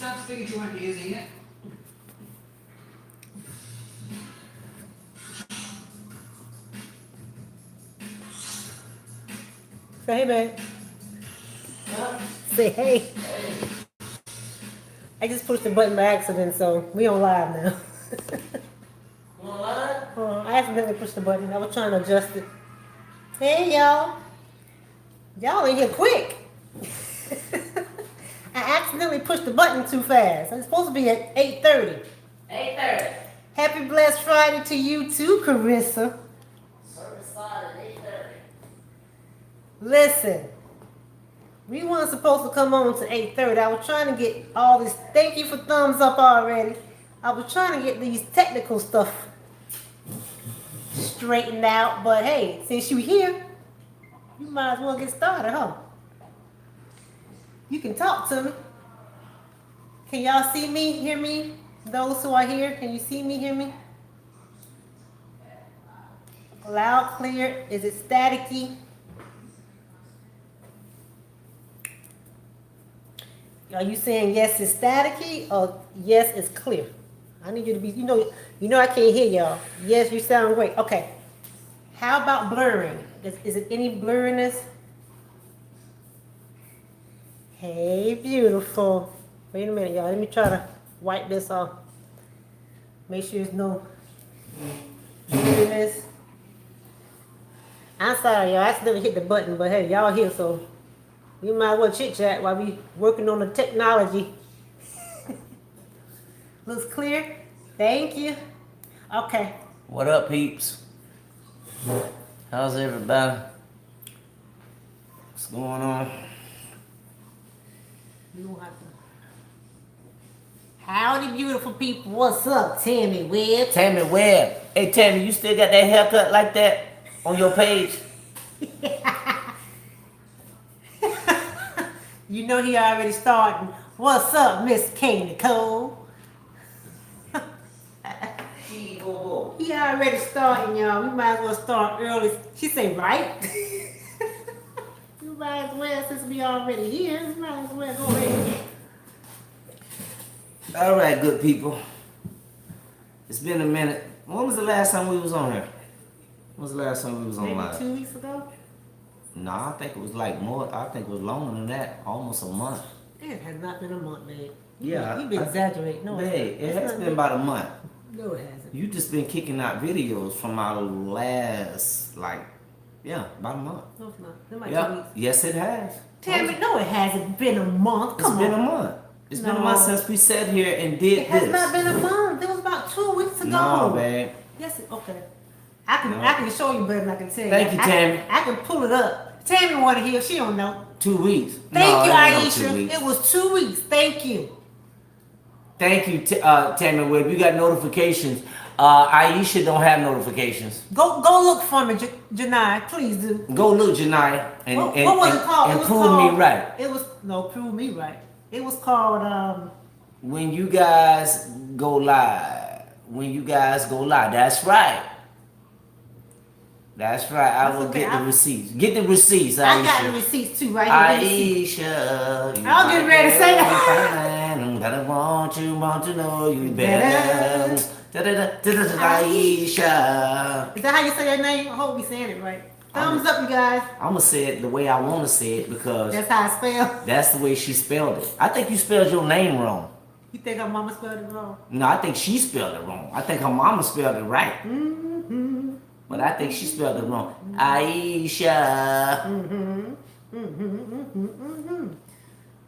Stop sticking to my ears, ain't it? Say hey, babe. Huh? Say hey. I just pushed the button by accident, so we on live now. You on live? I accidentally pushed the button. I was trying to adjust it. Hey, y'all. Y'all in here quick. I accidentally pushed the button too fast. It's supposed to be at 8:30. 8:30. Happy blessed Friday to you too, Carissa. Service started at 8:30. Listen, we weren't supposed to come on to 8:30. I was trying to get all this. Thank you for thumbs up already. I was trying to get these technical stuff straightened out, but hey, since you're here, you might as well get started, huh? You can talk to me. Can y'all see me, hear me? Those who are here, can you see me, hear me? Loud, clear. Is it staticky? Are you saying yes it's staticky or yes it's clear? I need you to be, you know I can't hear y'all. Yes, you sound great. Okay. How about blurring? Is it any blurriness? Hey, beautiful. Wait a minute, y'all. Let me try to wipe this off. Make sure there's no blurriness. I'm sorry, y'all. I accidentally hit the button, but hey, y'all here, so we might as well chit chat while we working on the technology. Looks clear? Thank you. Okay. What up, peeps? How's everybody? What's going on? You don't have to. Howdy, beautiful people. What's up, Tammy Webb? Tammy Webb. Hey, Tammy, you still got that haircut like that on your page? You know he already starting. What's up, Miss K. Nicole? He already starting, y'all. We might as well start early. She say, right? You might as well, since we already here, we might as well go ahead. All right, good people. It's been a minute. When was the last time we was on here? When was the last time we was on Maybe live? 2 weeks ago? No, I think it was like more. I think it was longer than that. Almost a month. It has not been a month, babe. Yeah. You've been exaggerating. No, Babe, it has been been. about a month. No, it hasn't. You just been kicking out videos from our last, about a month. No, it's not. It might be 2 Yeah. weeks. Yes, it has. Tammy, no, it hasn't been a month. It's Come been a on. month. It's been a No. month since we sat here and did It has this. not been a month. It was about 2 weeks ago. No, babe. Yes, okay. I No. can show you better than I can tell you. Thank you, Tammy. I can pull it up. Tammy wanted to hear. She don't know. 2 weeks. Thank you, it ain't no 2 Aisha. weeks. It was 2 weeks. Thank you. Thank you, Tammy Webb. You got notifications. Aisha don't have notifications. Go look for me, Janai. Please do. Go look, Janiyah, and What was it called? and It was prove called, me right. It was prove me right. It was called When you guys go live. When you guys go live. That's right. That's right. I That's will okay. get the receipts. Get the receipts, Aisha. I got the receipts too right here. Aisha, I was getting ready to say that. I want to know you better. Aisha. Is that how you say your name? I hope we saying it right. Thumbs up, you guys. I'm gonna say it the way I want to say it because That's how I spell. that's the way she spelled it. I think you spelled your name wrong. You think her mama spelled it wrong? No, I think she spelled it wrong. I think her mama spelled it right. Mm-hmm. But I think she spelled it wrong. Aisha.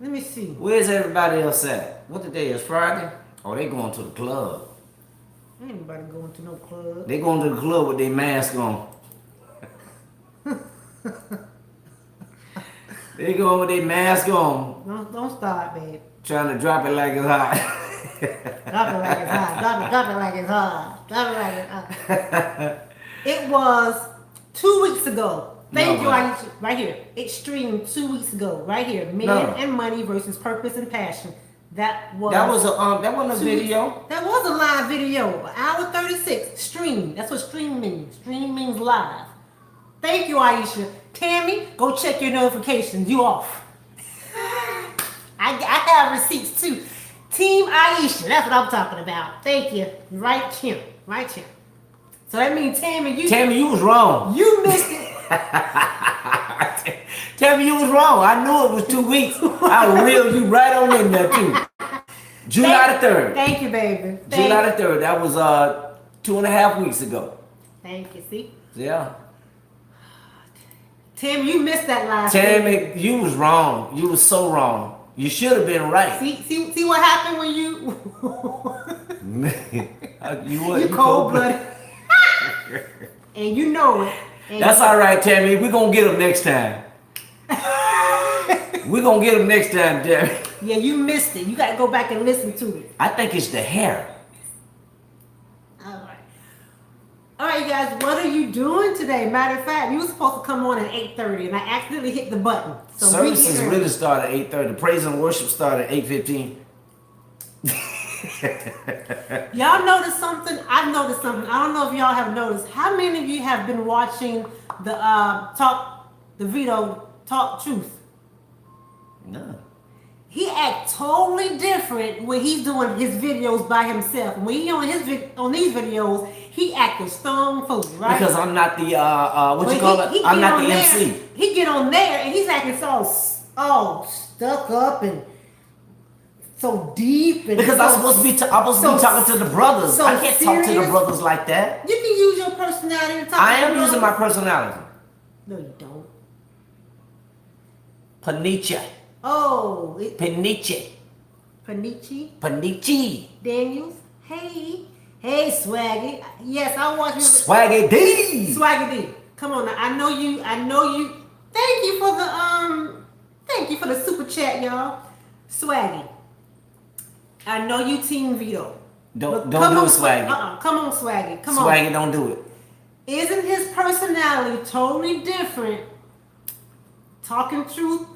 Let me see. Where's everybody else at? What the day is? Friday? Oh, they going to the club. Ain't nobody going to no club. They going to the club with their mask on. They going with their mask on. Don't start, babe. Trying to drop it like it's hot. Drop it like it's hot. Drop it like it's hot. Drop it like it's hot. It was 2 weeks ago. Thank you, Aisha. Right here. It streamed 2 weeks ago. Right here. Men and Money versus Purpose and Passion. That wasn't a video. That was a live video. 1:36. Stream. That's what stream means. Stream means live. Thank you, Aisha. Tammy, go check your notifications. You off. I have receipts too. Team Aisha. That's what I'm talking about. Thank you. Right here. Right here. So that means Tammy, you was wrong. You missed it. Tammy, you was wrong. I knew it was 2 weeks. I reeled you right on in there too. July the 3rd. Thank you, baby. July the 3rd. That was 2.5 weeks ago. Thank you. See? Yeah. Tim, you missed that last Tammy, you was wrong. You was so wrong. You should have been right. See what happened when you You cold-blooded. And you know it. And that's all right, Tammy. We're going to get them next time. We're going to get them next time, Tammy. Yeah, you missed it. You got to go back and listen to it. I think it's the hair. All right, guys, what are you doing today? Matter of fact, you were supposed to come on at 8:30, and I accidentally hit the button. So services really start at 8:30. Praise and worship start at 8:15. Y'all noticed something? I've noticed something. I don't know if y'all have noticed. How many of you have been watching the video Talk Truth? No. He acts totally different when he's doing his videos by himself. When he on these videos, he acting stone fool, right? Because I'm not the I'm not the MC. He get on there and he's acting so stuck up and so deep. And because I'm supposed to be talking to the brothers. So I can't talk to the brothers like that. You can use your personality to talk. I am using my personality. No, you don't. Panicha. Oh. Paniche. Panichi. Daniels. Hey, Swaggy. Yes, I watch you. Swaggy D. Swaggy D. Come on now. I know you. Thank you for the super chat, y'all. Swaggy. I know you team Vito. Don't do it, Swaggy. Come on, Swaggy. Come on. Swaggy, don't do it. Isn't his personality totally different? Talking truth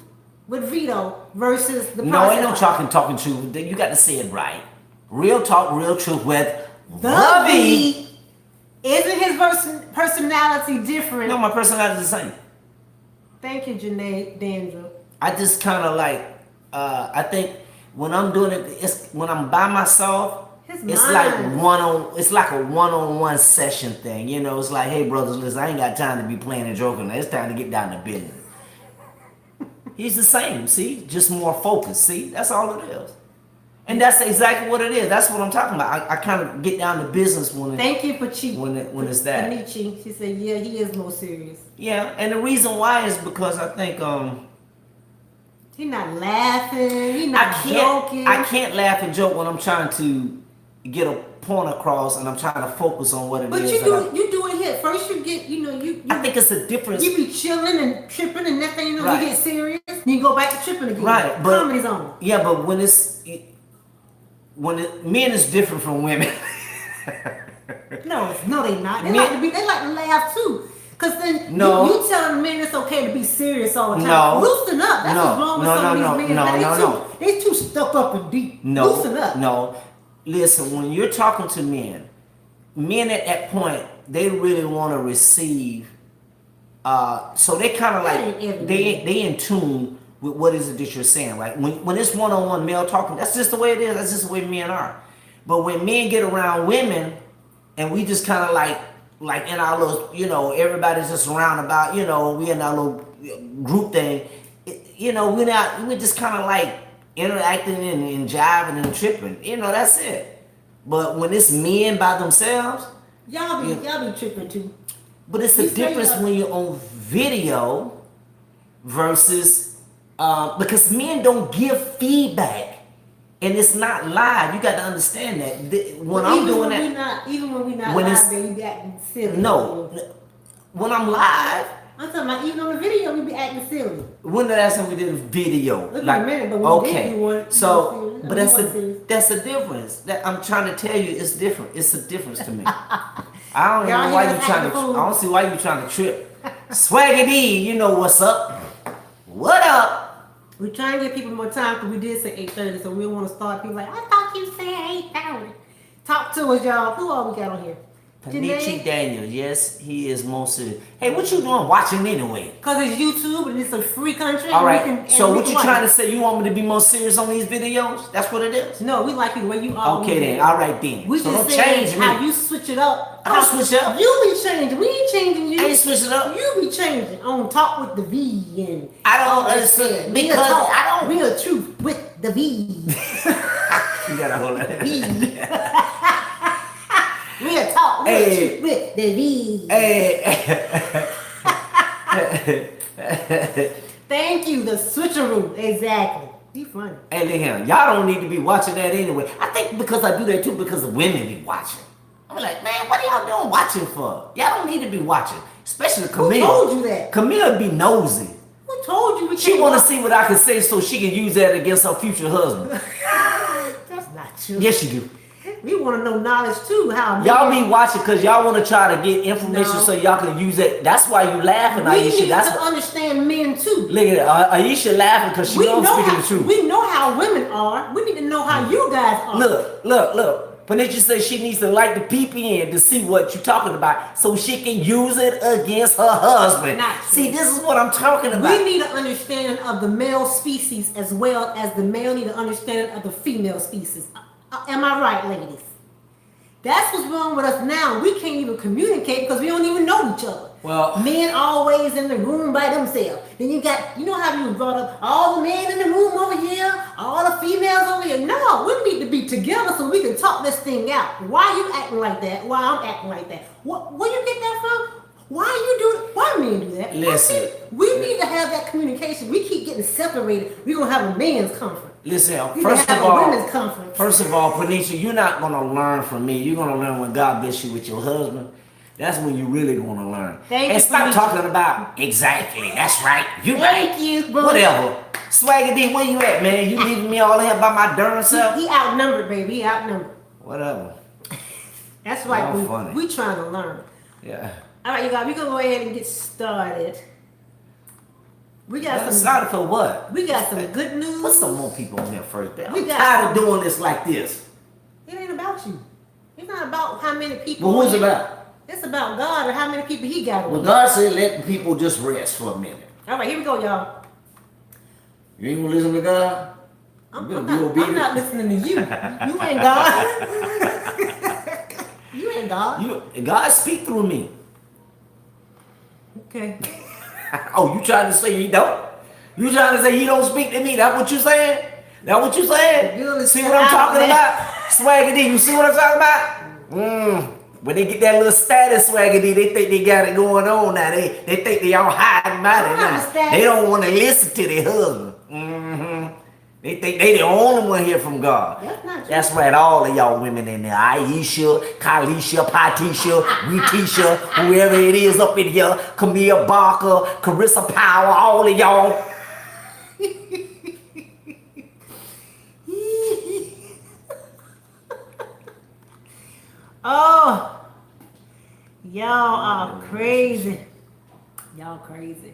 with Vito versus the No, ain't no talking truth. You got to say it right. Real talk, real truth with the V. Isn't his personality different? No, my personality is the same. Thank you, Janae Dandra. I just kind of like, I think when I'm doing it, it's when I'm by myself. It's like a one-on-one session thing. You know, it's like, hey, brothers, listen, I ain't got time to be playing and joking. It's time to get down to business. He's the same, see? Just more focused, see? That's all it is. And that's exactly what it is. That's what I'm talking about. I kind of get down to business when Thank you for cheating. When it's that. Panichi. She said, yeah, he is more serious. Yeah, and the reason why is because I think he's not laughing. He's not joking. I can't laugh and joke when I'm trying to get a point across and I'm trying to focus on what it is. But you do it here. First you get, you I think it's a difference. You be chilling and tripping and next thing you know, right. You get serious. Then you go back to tripping again. Right, but comedy's on. Yeah, but men is different from women. No, they not. They like to laugh too. Cause then you telling men it's okay to be serious all the time. No. Loosen up. That's what's wrong with some of these men. They too stuck up and deep. No, loosen up. No. Listen, when you're talking to men at that point, they really want to receive. So they kind of like they in tune with what is it that you're saying, right? When it's one-on-one male talking, that's just the way it is. That's just the way men are. But when men get around women, and we just kind of like in our little, everybody's just around about, we in our little group thing, we're just kind of like interacting and jiving and tripping, that's it. But when it's men by themselves, y'all be tripping too. But it's the difference when you're on video versus because men don't give feedback. And it's not live. You got to understand that. Even when we're not live, they be acting silly. No. When I'm live. I'm talking about even on the video, we be acting silly. When the last time we did a video? Look like, a minute, but when we did one. So, but that's a difference. That I'm trying to tell you, it's different. It's a difference to me. I don't know why you trying to. I don't see why you trying to trip. Swaggy D, you know what's up? What up? We're trying to give people more time because we did say 8:30, so we don't want to start people like, I thought you said 8:30. Talk to us, y'all. Who all we got on here? Panichi Daniels, yes, he is most serious. Hey, what you doing watching anyway? Because it's YouTube and it's a free country. All and right, we can- so and we what can you watch trying it. to say? You want me to be more serious on these videos? That's what it is? No, we like you the way you are. Okay then, all right then. We So just don't saying change how me. you switch it up. I don't switch it up. You be changing. We ain't changing you. I ain't switching up. You be changing on Talk with the V and I don't all that understand, shit. because Real talk, I don't- real truth with the V. You gotta hold that. V. Real talk, real Hey. truth with the V. Hey. Thank you, the switcheroo. Exactly. Be funny. Hey, look here. Y'all don't need to be watching that anyway. I think because I do that too, because the women be watching. I'm like, man, what are y'all doing watching for? Y'all don't need to be watching, especially Camille. Who told you that? Camille be nosy. Who told you we She can't want to watch? see what I can say so she can use that against her future husband. That's not true. Yes, you do. We want to know knowledge too. How Y'all men- be watching because y'all want to try to get information No. so y'all can use it. That's why you laughing, We Aisha. need That's to understand men too. look at Aisha laughing because she knows speaking how, the truth. we know how women are. We need to know how you guys are. Look. Panisha says she needs to light the PPN to see what you're talking about so she can use it against her husband. Not true. See, this is what I'm talking about. We need an understanding of the male species as well as the male need an understanding of the female species. Am I right, ladies? That's what's wrong with us now. We can't even communicate because we don't even know each other. Well- men always in the room by themselves. Then you got, you know how you brought up all the men in the room over here, all the females over here. No, we need to be together so we can talk this thing out. Why you acting like that? Why I'm acting like that? Where you get that from? Why you do it? Why men do that? Listen. We need to have that communication. We keep getting separated. We're gonna have a man's conference. Listen, We first can of have a all, women's conference. Panisha, you're not gonna learn from me. You're gonna learn when God bless you with your husband. That's when you're really gonna learn. Thank and you, stop Panisha. talking about exactly. That's right. You right. Thank you, bro. Whatever. Swagger D, where you at, man? You leaving me all here by my darn self? He outnumbered, baby. He outnumbered. Whatever. That's right. Y'all funny. We trying to learn. Yeah. All right, you guys. We gonna go ahead and get started. We got I'm some. sorry for what? We got some good news. Put some more people on there first. Man. We I'm got tired of some- doing this like this. It ain't about you. It's not about how many people. Well, who's it about? It's about God and how many people He got Well, on. God said let the people just rest for a minute. All right, here we go, y'all. You ain't gonna listen to God? I'm, You I'm, gonna be not, obedient? I'm not listening to you. You ain't God. You ain't God. God speak through me. Okay. Oh, you trying to say he don't? You trying to say he don't speak to me? That what you saying? That what you saying? The bill is See what I'm out, talking man. about? Swagger D, you see what I'm talking about? When they get that little status, Swagger D, they think they got it going on now. They think they all high and mighty I'm not now. a status. They don't want to listen to their husband. They think they the only one here from God. That's not true. That's right, all of y'all women in there. Aisha, Kalisha, Patisha, Ritisha, whoever it is up in here, Camille Barker, Carissa Power, all of y'all. Oh, y'all are crazy. Y'all crazy.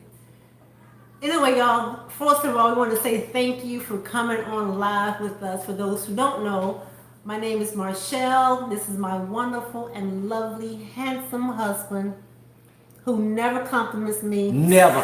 Anyway, y'all, first of all, we want to say thank you for coming on live with us. For those who don't know, my name is Marshall. This is my wonderful and lovely, handsome husband who never compliments me. Never.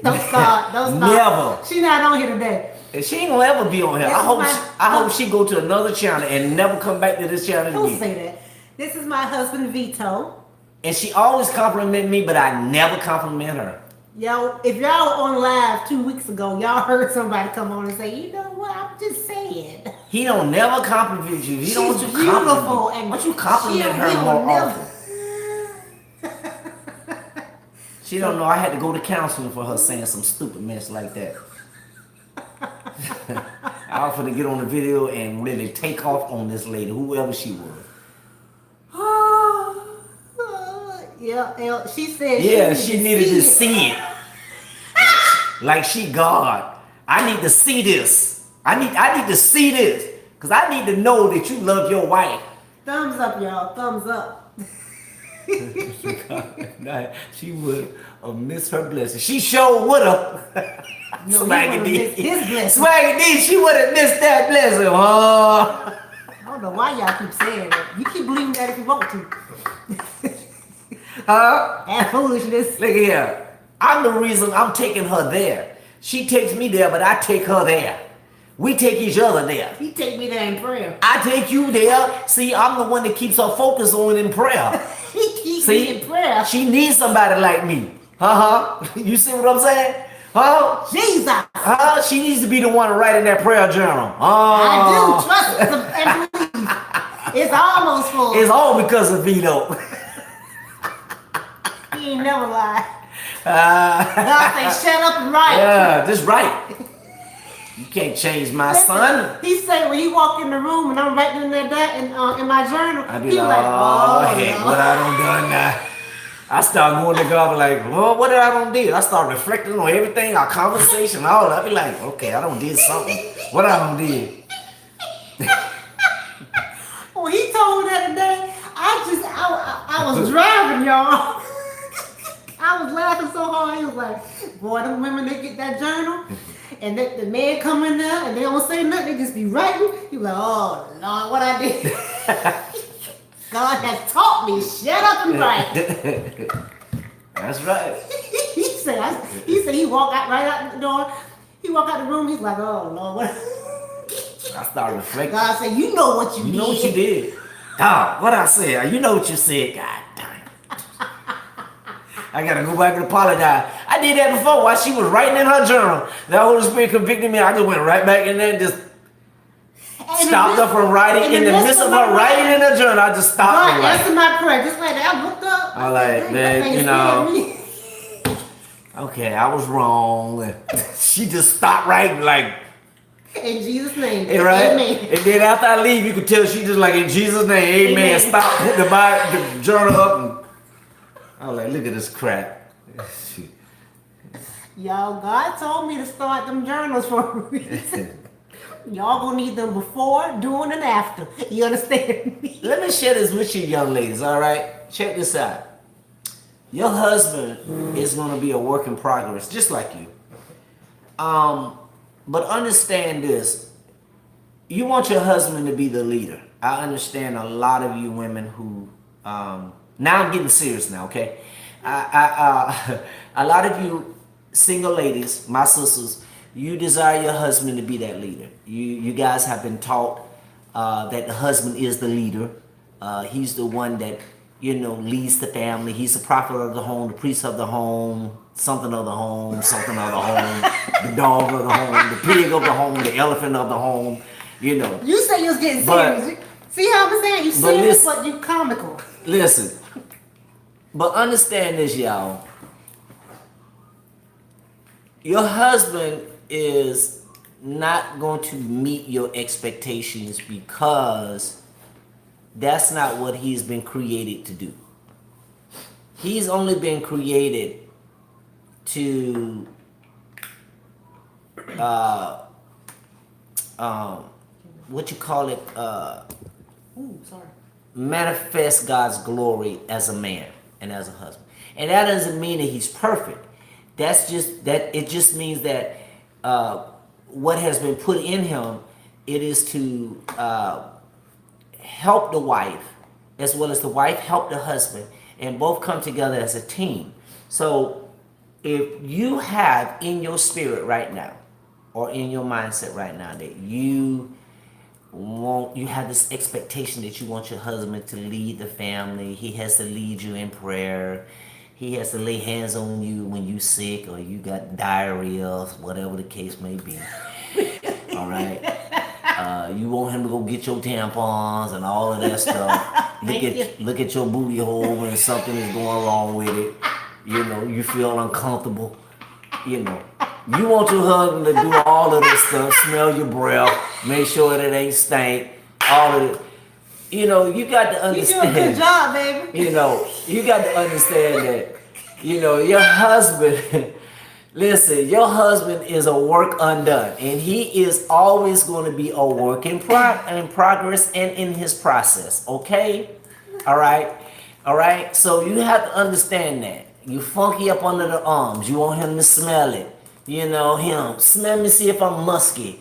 Don't start. Don't start. Never. She not on here today. And she ain't gonna ever be on here. This is I hope she go to another channel and never come back to this channel Don't again. say that. This is my husband, Vito. And she always compliment me, but I never compliment her. Yo, if y'all were on live 2 weeks ago, y'all heard somebody come on and say, you know what, I'm just saying. He don't never compliment you. He don't want you She's beautiful compliment. and Why don't you compliment her she'll more never- often? She don't know I had to go to counseling for her saying some stupid mess like that. I offered to get on the video and really take off on this lady, whoever she was. Yeah, she said Yeah, she needed to see it. Like she God. I need to see this. I need to see this. Cause I need to know that you love your wife. Thumbs up, y'all. Thumbs up. Nah, she would have missed her blessing. She sure would have. No, Swagger he would've D. missed his blessing. Swagger D, she would have missed that blessing. Oh. Don't don't know why y'all keep saying that. You keep believing that if you want to. That foolishness. Look here. I'm the reason I'm taking her there. She takes me there, but I take her there. We take each other there. He take me there in prayer. I take you there. See, I'm the one that keeps her focused on in prayer. He keeps See, me in prayer. she needs somebody like me. You see what I'm saying? Jesus. She needs to be the one writing that prayer journal. I do trust and believe. It's almost full. It's all because of Vito. He ain't never lied. God say, shut up and write. Yeah, just write. You can't change my son. He say when he walk in the room and I'm writing in that in my journal, I be he like, oh, heck, no. what I done done now? I start going to God like, well, what did I done did? I start reflecting on everything, our conversation, all that. I be like, okay, I done did something. What I done did? When he told me that today, I was driving, y'all. I was laughing so hard. He was like, boy, them women, they get that journal, and the man come in there, and they don't say nothing, they just be writing. He was like, oh, Lord, what I did. God has taught me, shut up and write. That's right. he said he walked out right out the door. He walked out the room, he's like, oh, Lord, what? I started reflecting. God said, you know what you did. You know what you did. Dog, what I said? You know what you said. God damn. I gotta go back and apologize. I did that before while she was writing in her journal. The Holy Spirit convicted me. I just went right back in there and just stopped her from writing. In the midst of her writing in her journal, I just stopped her writing. Answer my prayer. Just like that. I looked up. I like, man, you know. Okay, I was wrong. She just stopped writing like. In Jesus' name. Right? Amen. And then after I leave, you could tell she just like, in Jesus' name, amen. Amen. Stop, put the journal up. And I was like, look at this crap. Y'all, God told me to start them journals for a reason. Y'all gonna need them before, during, and after. You understand me? Let me share this with you, young ladies, all right? Check this out. Your husband is going to be a work in progress, just like you. But understand this. You want your husband to be the leader. I understand a lot of you women who... now I'm getting serious now, okay? A lot of you single ladies, my sisters, you desire your husband to be that leader. You guys have been taught that the husband is the leader. He's the one that, you know, leads the family. He's the prophet of the home, the priest of the home, something of the home, something of the home, the dog of the home, the pig of the home, the elephant of the home, you know. You say you was getting serious. See how I'm saying? You serious, but you comical. Listen, but understand this, y'all. Your husband is not going to meet your expectations because that's not what he's been created to do. He's only been created to what you call it, manifest God's glory as a man and as a husband. And that doesn't mean that he's perfect. That's just that it just means that what has been put in him, it is to help the wife as well as the wife help the husband, and both come together as a team. So if you have in your spirit right now or in your mindset right now that you have this expectation that you want your husband to lead the family, he has to lead you in prayer, he has to lay hands on you when you sick or you got diarrhea, whatever the case may be. All right. You want him to go get your tampons and all of that stuff. Look at your booty hole when something is going wrong with it. You know, you feel uncomfortable. You know, you want your husband to do all of this stuff, smell your breath, make sure that it ain't stank, all of it. You know, you got to understand. You do a good job, baby. You know, you got to understand that, you know, your husband, listen, your husband is a work undone. And he is always going to be a work in progress and in his process. Okay? All right? All right? So you have to understand that. You funky up under the arms. You want him to smell it. You know, him. Smell me, see if I'm musky.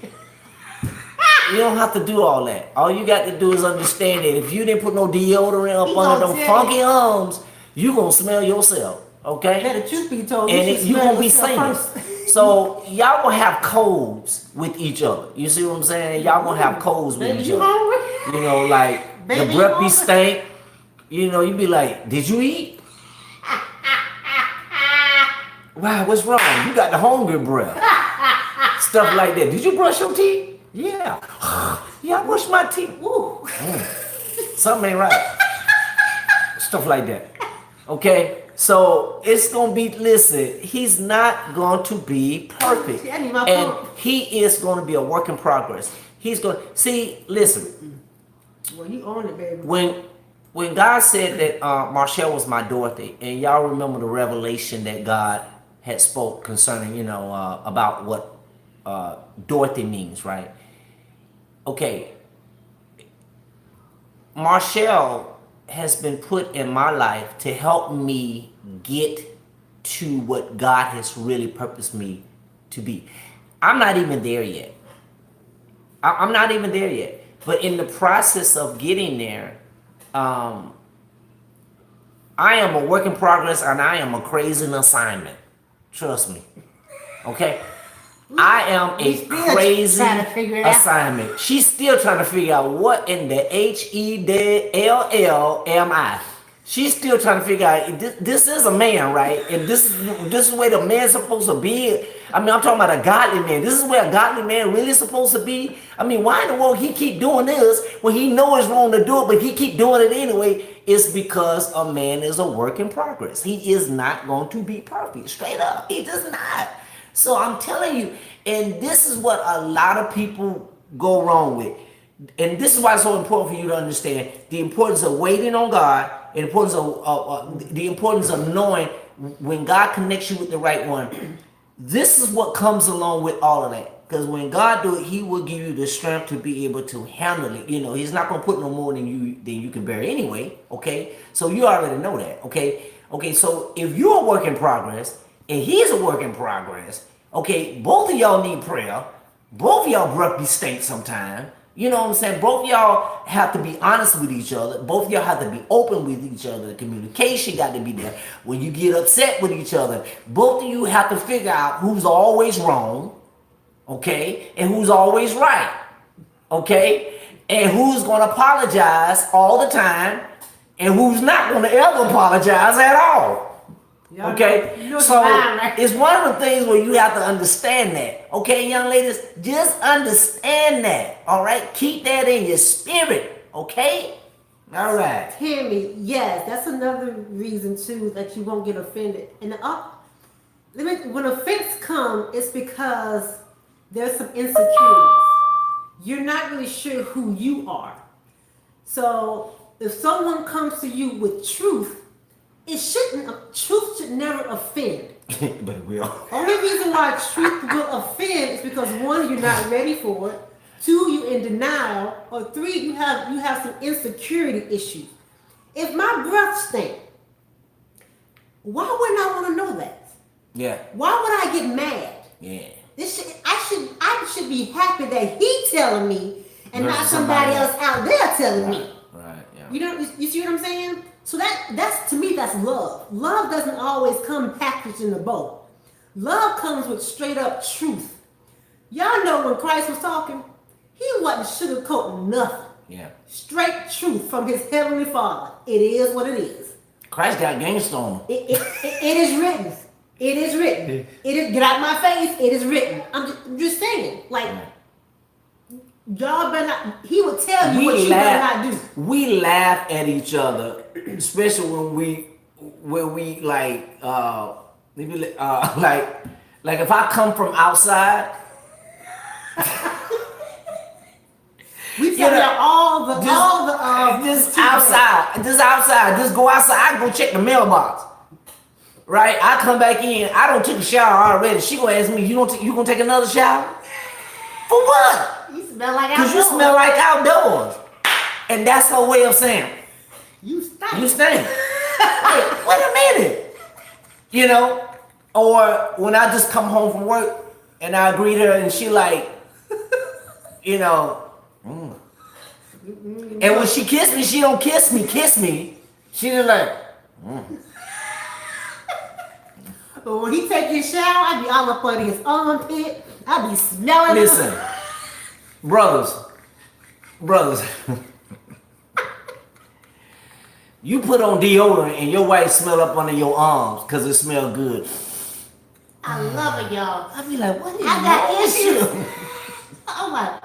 You don't have to do all that. All you got to do is understand that if you didn't put no deodorant He up under gonna them tell funky arms, you gonna smell yourself. Okay? Let the truth be told, And you should you smell gonna be yourself singing. first. So y'all gonna have codes with each other. You see what I'm saying? Y'all gonna have codes with Baby, each you other. hungry? You know, like Baby, the you breath be hungry? stank. You know, you be like, did you eat? Wow, what's wrong? You got the hungry breath. Stuff like that. Did you brush your teeth? Yeah. Yeah, I brushed my teeth. Woo. Something ain't right. Stuff like that. Okay? So it's gonna be, listen, he's not going to be perfect. See, I need my And phone. he is gonna be a work in progress. He's gonna see, listen, Well, you own it, baby. when God said that Marshall was my Dorothy, and y'all remember the revelation that God had spoke concerning, about what Dorothy means, right? Okay, Marshall has been put in my life to help me get to what God has really purposed me to be. I'm not even there yet. I'm not even there yet. But in the process of getting there, I am a work in progress and I am a crazy assignment. Trust me. Okay? I am We a still crazy trying to figure it out. assignment. She's still trying to figure out what in the HELL am I. She's still trying to figure out this is a man, right? And this is where the man's supposed to be. I mean, I'm talking about a godly man. This is where a godly man really supposed to be. I mean, why in the world he keep doing this when he know it's wrong to do it, but he keep doing it anyway? It's because a man is a work in progress. He is not going to be perfect. Straight up, he does not. So I'm telling you, and this is what a lot of people go wrong with. And this is why it's so important for you to understand the importance of waiting on God, the importance of knowing when God connects you with the right one. This is what comes along with all of that. Because when God do it, He will give you the strength to be able to handle it. He's not gonna put no more than you can bear anyway. Okay, so you already know that. Okay. So if you're a work in progress and He's a work in progress, okay, both of y'all need prayer. Both of y'all breath be stink sometime. You know what I'm saying? Both of y'all have to be honest with each other. Both of y'all have to be open with each other. The communication got to be there. When you get upset with each other, both of you have to figure out who's always wrong, okay, and who's always right, okay, and who's going to apologize all the time, and who's not going to ever apologize at all. Y'all Okay, know so the line, right? it's one of the things where you have to understand that. Okay, young ladies, just understand that. All right, keep that in your spirit. Okay, all right. Tammy, yes, that's another reason too that you won't get offended. And when offense comes, it's because there's some insecurities. You're not really sure who you are. So if someone comes to you with truth, truth should never offend. But it will. Only reason why truth will offend is because one, you're not ready for it. Two, you're in denial. Or three, you have some insecurity issues. If my breath stink, why wouldn't I want to know that? Yeah. Why would I get mad? Yeah. I should be happy that he telling me and not Versus somebody somebody else out there telling me. Right. Yeah. You see what I'm saying? So that's to me, that's love. Love doesn't always come packaged in a bow. Love comes with straight up truth. Y'all know when Christ was talking, he wasn't sugarcoating nothing. Yeah. Straight truth from his heavenly Father. It is what it is. Christ got gangsta on him. It is written. It is written. It is, get out my face. It is written. I'm just saying. Like, y'all better not. He would tell you what you better not do. We laugh at each other, especially when we like if I come from outside. We tell you all the just outside, just go outside. I go check the mailbox. Right, I come back in. I don't take a shower already. She gonna ask me, you gonna take another shower? For what? You smell like Cause outdoors. you smell like outdoors, and that's her way of saying You stink. you stink. Wait a minute, Or when I just come home from work and I greet her and she like, And when she kiss me, she don't kiss me. She just like, But when he take his shower, I be all up under his armpit. I be smelling. listen, brothers, you put on deodorant and your wife smell up under your arms because it smell good. I love it, y'all. I be like, what is I got wrong with issues. you? I'm like,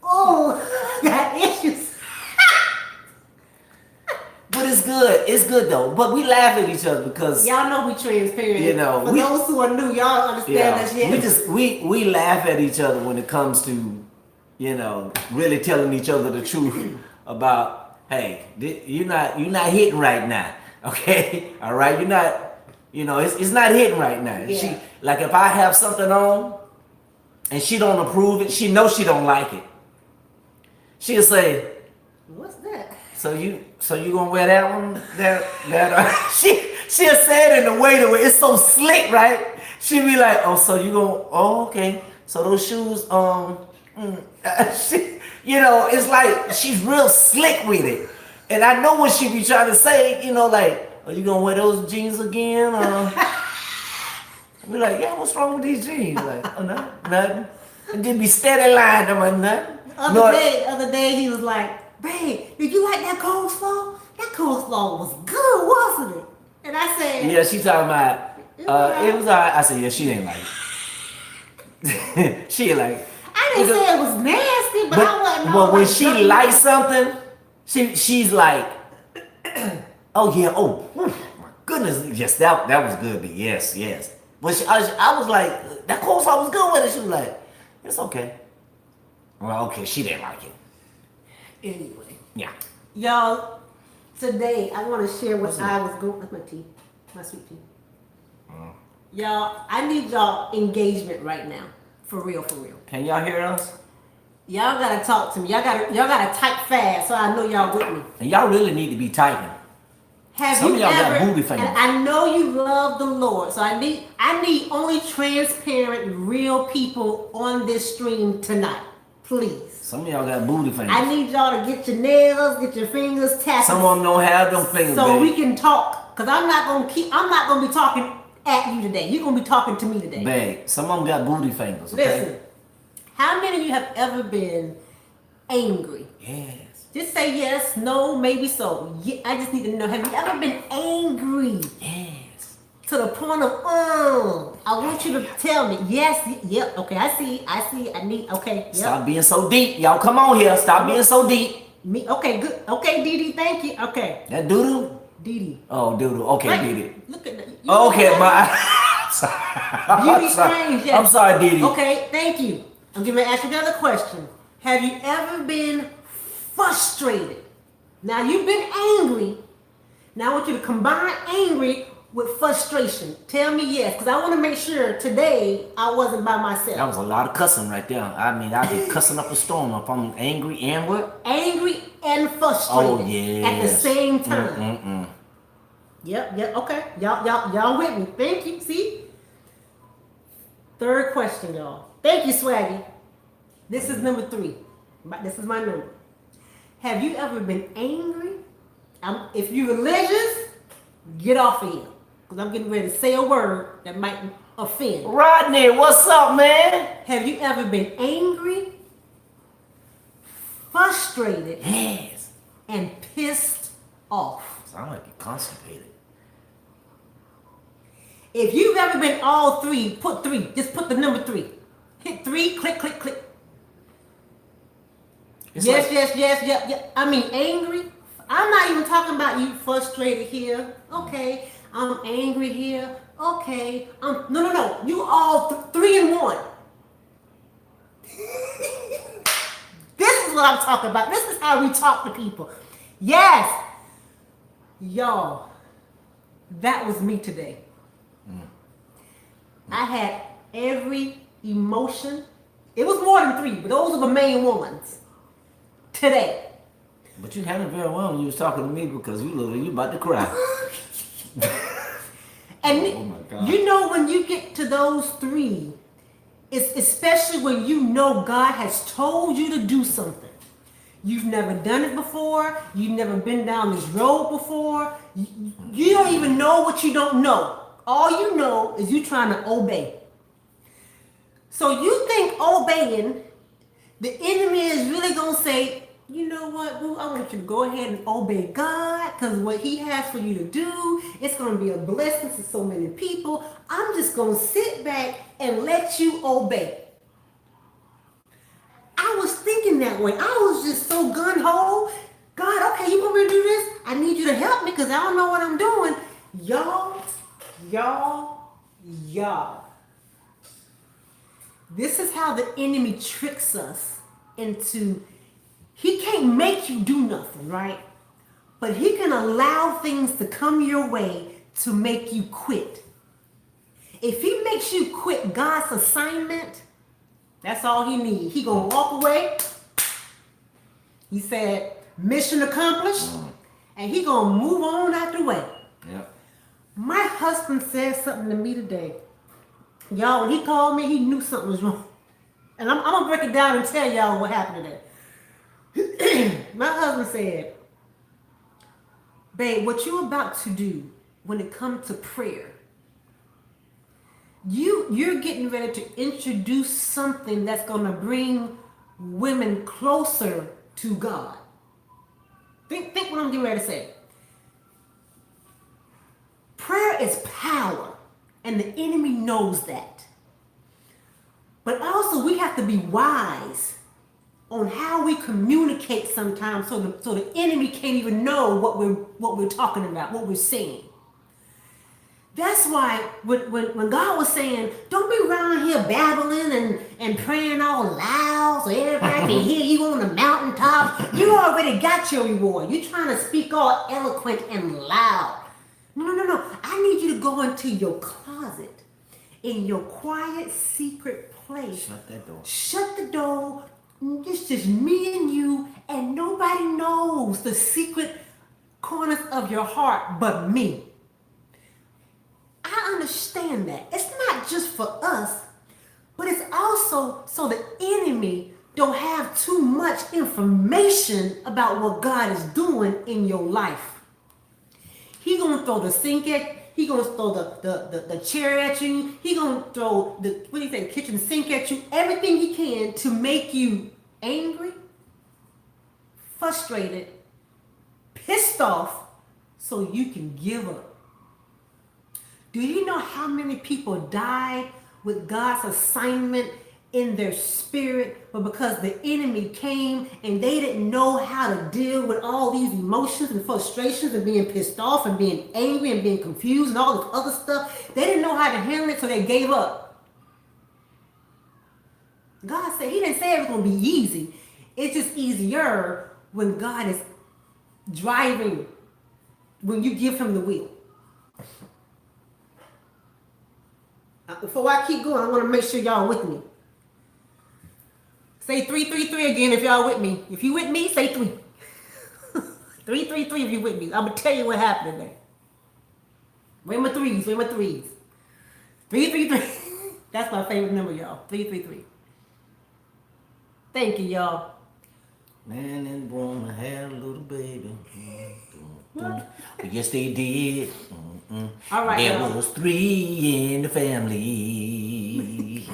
oh, I got issues. But it's good. It's good though. But we laugh at each other because Y'all know we transparent. You know, For those who are new, y'all understand that shit. we laugh at each other when it comes to, really telling each other the truth about, hey, you're not hitting right now, okay? All right, you're not, it's not hitting right now. Yeah. She like if I have something on and she don't approve it, she knows she don't like it. She'll say, What's that? So you gonna wear that one? She'll say it in a way that it's so slick, right? She'll be like, okay. So those shoes, it's like she's real slick with it. And I know what she be trying to say, like, are you gonna wear those jeans again? Be like, yeah, what's wrong with these jeans? Like, oh, nothing. And then be steady lying to my nothing. Other day he was like, babe, did you like that coleslaw? That coleslaw was good, wasn't it? And I said, yeah, she talking about, it was alright. I said, yeah, she didn't like it. She like, I didn't say it was nasty, but I wasn't. But when she likes something, she's like, oh yeah, my goodness, yes, that was good, but yes. But I was like, that coleslaw was good with it. She was like, it's okay. Well, okay, she didn't like it. Anyway. Yeah. Y'all, today I want to share what I was going. That's my tea, my sweet tea. Y'all, I need y'all engagement right now, for real. Can y'all hear us? Y'all gotta talk to me. Y'all gotta type fast so I know y'all with me. And y'all really need to be typing. Some of y'all got booty fingers. And I know you love the Lord, so I need only transparent, real people on this stream tonight, please. Some of y'all got booty fingers. I need y'all to get your nails, get your fingers tapped. Some of them don't have them fingers, so we can talk. Cause I'm not gonna be talking at you today. You're gonna be talking to me today. Babe, some of them got booty fingers. Okay? Listen, how many of you have ever been angry? Yes. Just say yes, no, maybe so. I just need to know. Have you ever been angry? Yes. To the point of, I want you to tell me. Yes, yep, okay, I see, I need, okay, yep. Stop being so deep. Y'all come on here. Stop being so deep. Me, okay, good. Okay, Dee, thank you. Okay. That doodoo? Dee. Oh, doodoo. Okay, Right. Dee. Look at that. Okay, Beauty strange, yes. I'm sorry, Dee. Okay, thank you. I'm going to ask you another question. Have you ever been frustrated? Now, you've been angry. Now, I want you to combine angry with frustration. Tell me yes, because I want to make sure today I wasn't by myself. That was a lot of cussing right there. I mean, I'd be cussing up a storm if I'm angry and what? Angry and frustrated. Oh, yeah. At the same time. Yep, okay. Y'all with me. Thank you. See? Third question, y'all. Thank you, Swaggy. This is number 3. This is my number. Have you ever been angry? If you're religious, get off of here. Because I'm getting ready to say a word that might offend. Rodney, what's up, man? Have you ever been angry, frustrated, Yes. and pissed off? Sound like you're constipated. If you've ever been all 3, put 3. Just put the number 3. Hit 3, click. Yes. I mean, angry. I'm not even talking about you frustrated here. Okay. I'm angry here. Okay. No. You all 3 in 1. This is what I'm talking about. This is how we talk to people. Yes. Y'all, that was me today. I had every emotion. It was more than 3, but those are the main ones today. But you handled very well when you was talking to me because you about to cry. And oh my God. you know when you get to those 3, It's especially when you know God has told you to do something. You've never done it before. You've never been down this road before. You don't even know what you don't know. All you know is you trying to obey. So you think obeying, the enemy is really going to say, you know what, boo, I want you to go ahead and obey God because what he has for you to do, it's going to be a blessing to so many people. I'm just going to sit back and let you obey. I was thinking that way. I was just so gun-ho. God, okay, you want me to do this? I need you to help me because I don't know what I'm doing. Y'all. This is how the enemy tricks us into, he can't make you do nothing, right? But he can allow things to come your way to make you quit. If he makes you quit God's assignment, that's all he needs. He gonna walk away. He said, mission accomplished, and he gonna move on out the way. Yep. My husband said something to me today. Y'all, when he called me, he knew something was wrong. And I'm gonna break it down and tell y'all what happened today. My husband said, babe, what you're about to do when it comes to prayer, you're getting ready to introduce something that's gonna bring women closer to God. Think what I'm getting ready to say. Prayer is power, and the enemy knows that. But also we have to be wise on how we communicate sometimes so the enemy can't even know what we're talking about, what we're saying. That's why when God was saying, don't be around here babbling and praying all loud so everybody can hear you on the mountaintop. You already got your reward. You're trying to speak all eloquent and loud. No. I need you to go into your closet, in your quiet, secret place. Shut that door. Shut the door. It's just me and you, and nobody knows the secret corners of your heart but me. I understand that. It's not just for us, but it's also so the enemy don't have too much information about what God is doing in your life. He gonna throw the sink at, he gonna throw the chair at you, he gonna throw the kitchen sink at you, everything he can to make you angry, frustrated, pissed off, so you can give up. Do you know how many people died with God's assignment in their spirit, but because the enemy came and they didn't know how to deal with all these emotions and frustrations and being pissed off and being angry and being confused and all this other stuff, they didn't know how to handle it, so they gave up. God said, he didn't say it was going to be easy. It's just easier when God is driving, when you give him the wheel. Before I keep going, I want to make sure y'all with me. Say 333 again if y'all with me. If you with me, say 3. 333 if you with me. I'm going to tell you what happened today. Where my threes? 333. That's my favorite number, y'all. 333. Thank you, y'all. Man and woman had a little baby. Yes, they did. All right, there y'all. was 3 in the family.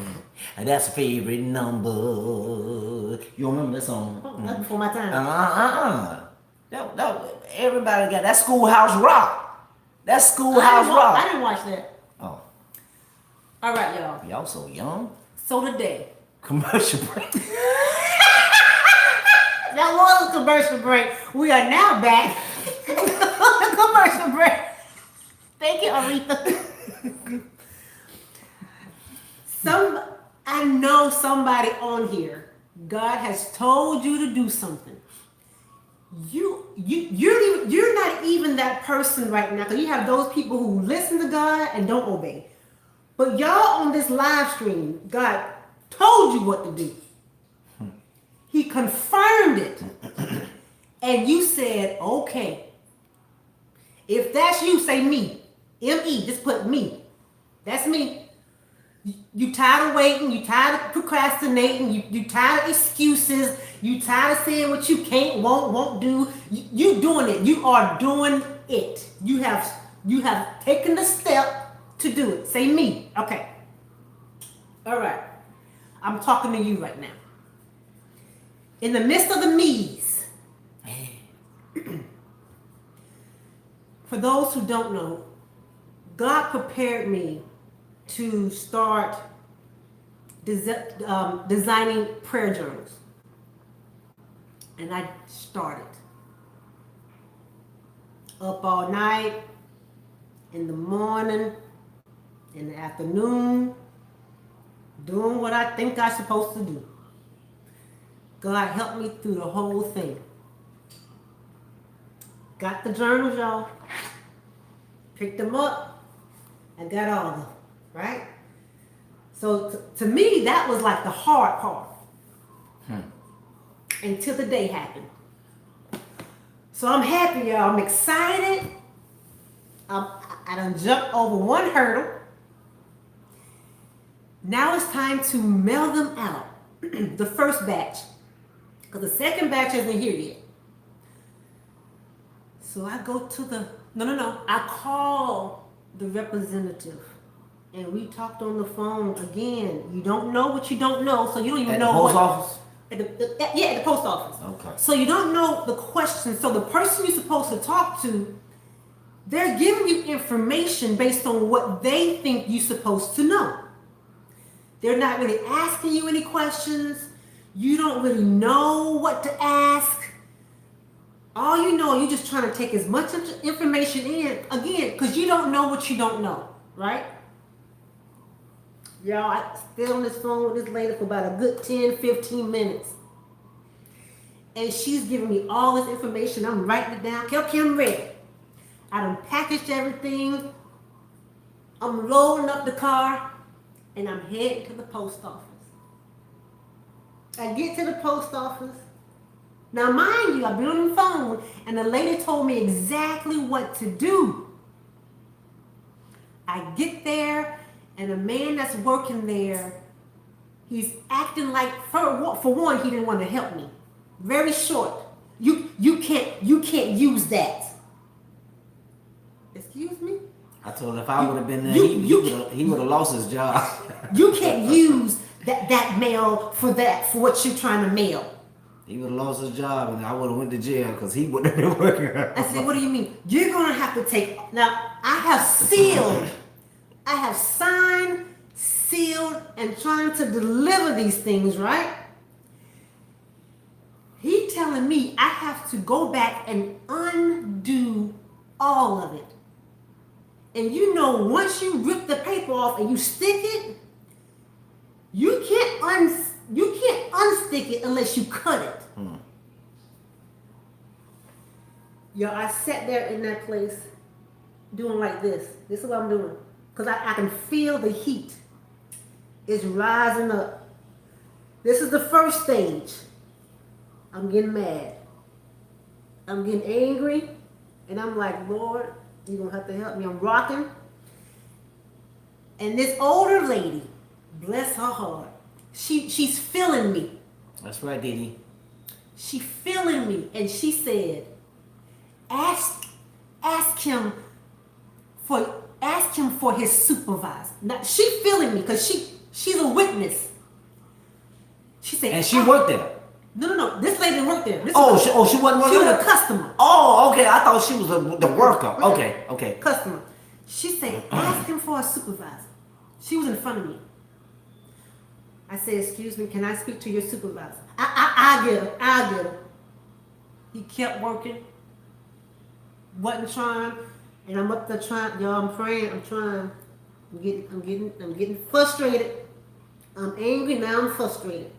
And that's a favorite number. You remember that song? Oh, that's before my time. That, everybody got that Schoolhouse Rock. That's Schoolhouse Rock. I didn't watch that. Oh. All right, y'all. Y'all so young. So today. Commercial break. That was a commercial break. We are now back. Commercial break. Thank you, Aretha. I know somebody on here, God has told you to do something. You're not even that person right now, because you have those people who listen to God and don't obey. But y'all on this live stream, God told you what to do. He confirmed it. And you said, okay. If that's you, say me. M-E, just put me. That's me. You tired of waiting, you tired of procrastinating, you tired of excuses, you tired of saying what you can't, won't do. You doing it. You are doing it. You have taken the step to do it. Say me. Okay. All right. I'm talking to you right now. In the midst of the me's, for those who don't know, God prepared me to start designing prayer journals. And I started. Up all night, in the morning, in the afternoon, doing what I think I'm supposed to do. God helped me through the whole thing. Got the journals, y'all. Picked them up. I got all of them, right? So to me, that was like the hard part. Until the day happened. So I'm happy, y'all. I'm excited. I done jumped over one hurdle. Now it's time to mail them out. The first batch. Because the second batch isn't here yet. So I go to the, I call the representative. And we talked on the phone again. You don't know what you don't know, so you don't even know what. At the post office? At the post office. Okay. So you don't know the question. So the person you're supposed to talk to, they're giving you information based on what they think you're supposed to know. They're not really asking you any questions. You don't really know what to ask. All you know, you're just trying to take as much information in, again, because you don't know what you don't know, right? Y'all, I stayed on this phone with this lady for about a good 10, 15 minutes. And she's giving me all this information. I'm writing it down. Okay, I'm ready. I done packaged everything. I'm loading up the car. And I'm heading to the post office. I get to the post office. Now, mind you, I've been on the phone, and the lady told me exactly what to do. I get there, and the man that's working there, he's acting like, for one, he didn't want to help me. Very short. You can't use that. Excuse me? I told him if I would have been there, he would have lost his job. You can't use that mail for what you're trying to mail. He would have lost his job, and I would have went to jail because he wouldn't have been working. I said, what do you mean? You're going to have to take... Now, I have signed, sealed, and trying to deliver these things, right? He telling me I have to go back and undo all of it. And you know, once you rip the paper off and you stick it, you can't unstick it unless you cut it. Yo, I sat there in that place doing like this. This is what I'm doing. Because I can feel the heat. It's rising up. This is the first stage. I'm getting mad. I'm getting angry. And I'm like, Lord, you're going to have to help me. I'm rocking. And this older lady, bless her heart, she's feeling me. That's right, Didi. She feeling me. And she said, ask him for his supervisor. Now, she feeling me because she's a witness. She said, and she worked there. No. This lady didn't work there. She wasn't working. She was a customer. Oh, okay. I thought she was the worker. Okay. Customer. She said, ask him for a supervisor. She was in front of me. I said, excuse me, can I speak to your supervisor? I'll get her. He kept working. Wasn't trying. And I'm up there trying. Y'all, I'm praying. I'm trying. I'm getting frustrated. I'm angry. Now I'm frustrated.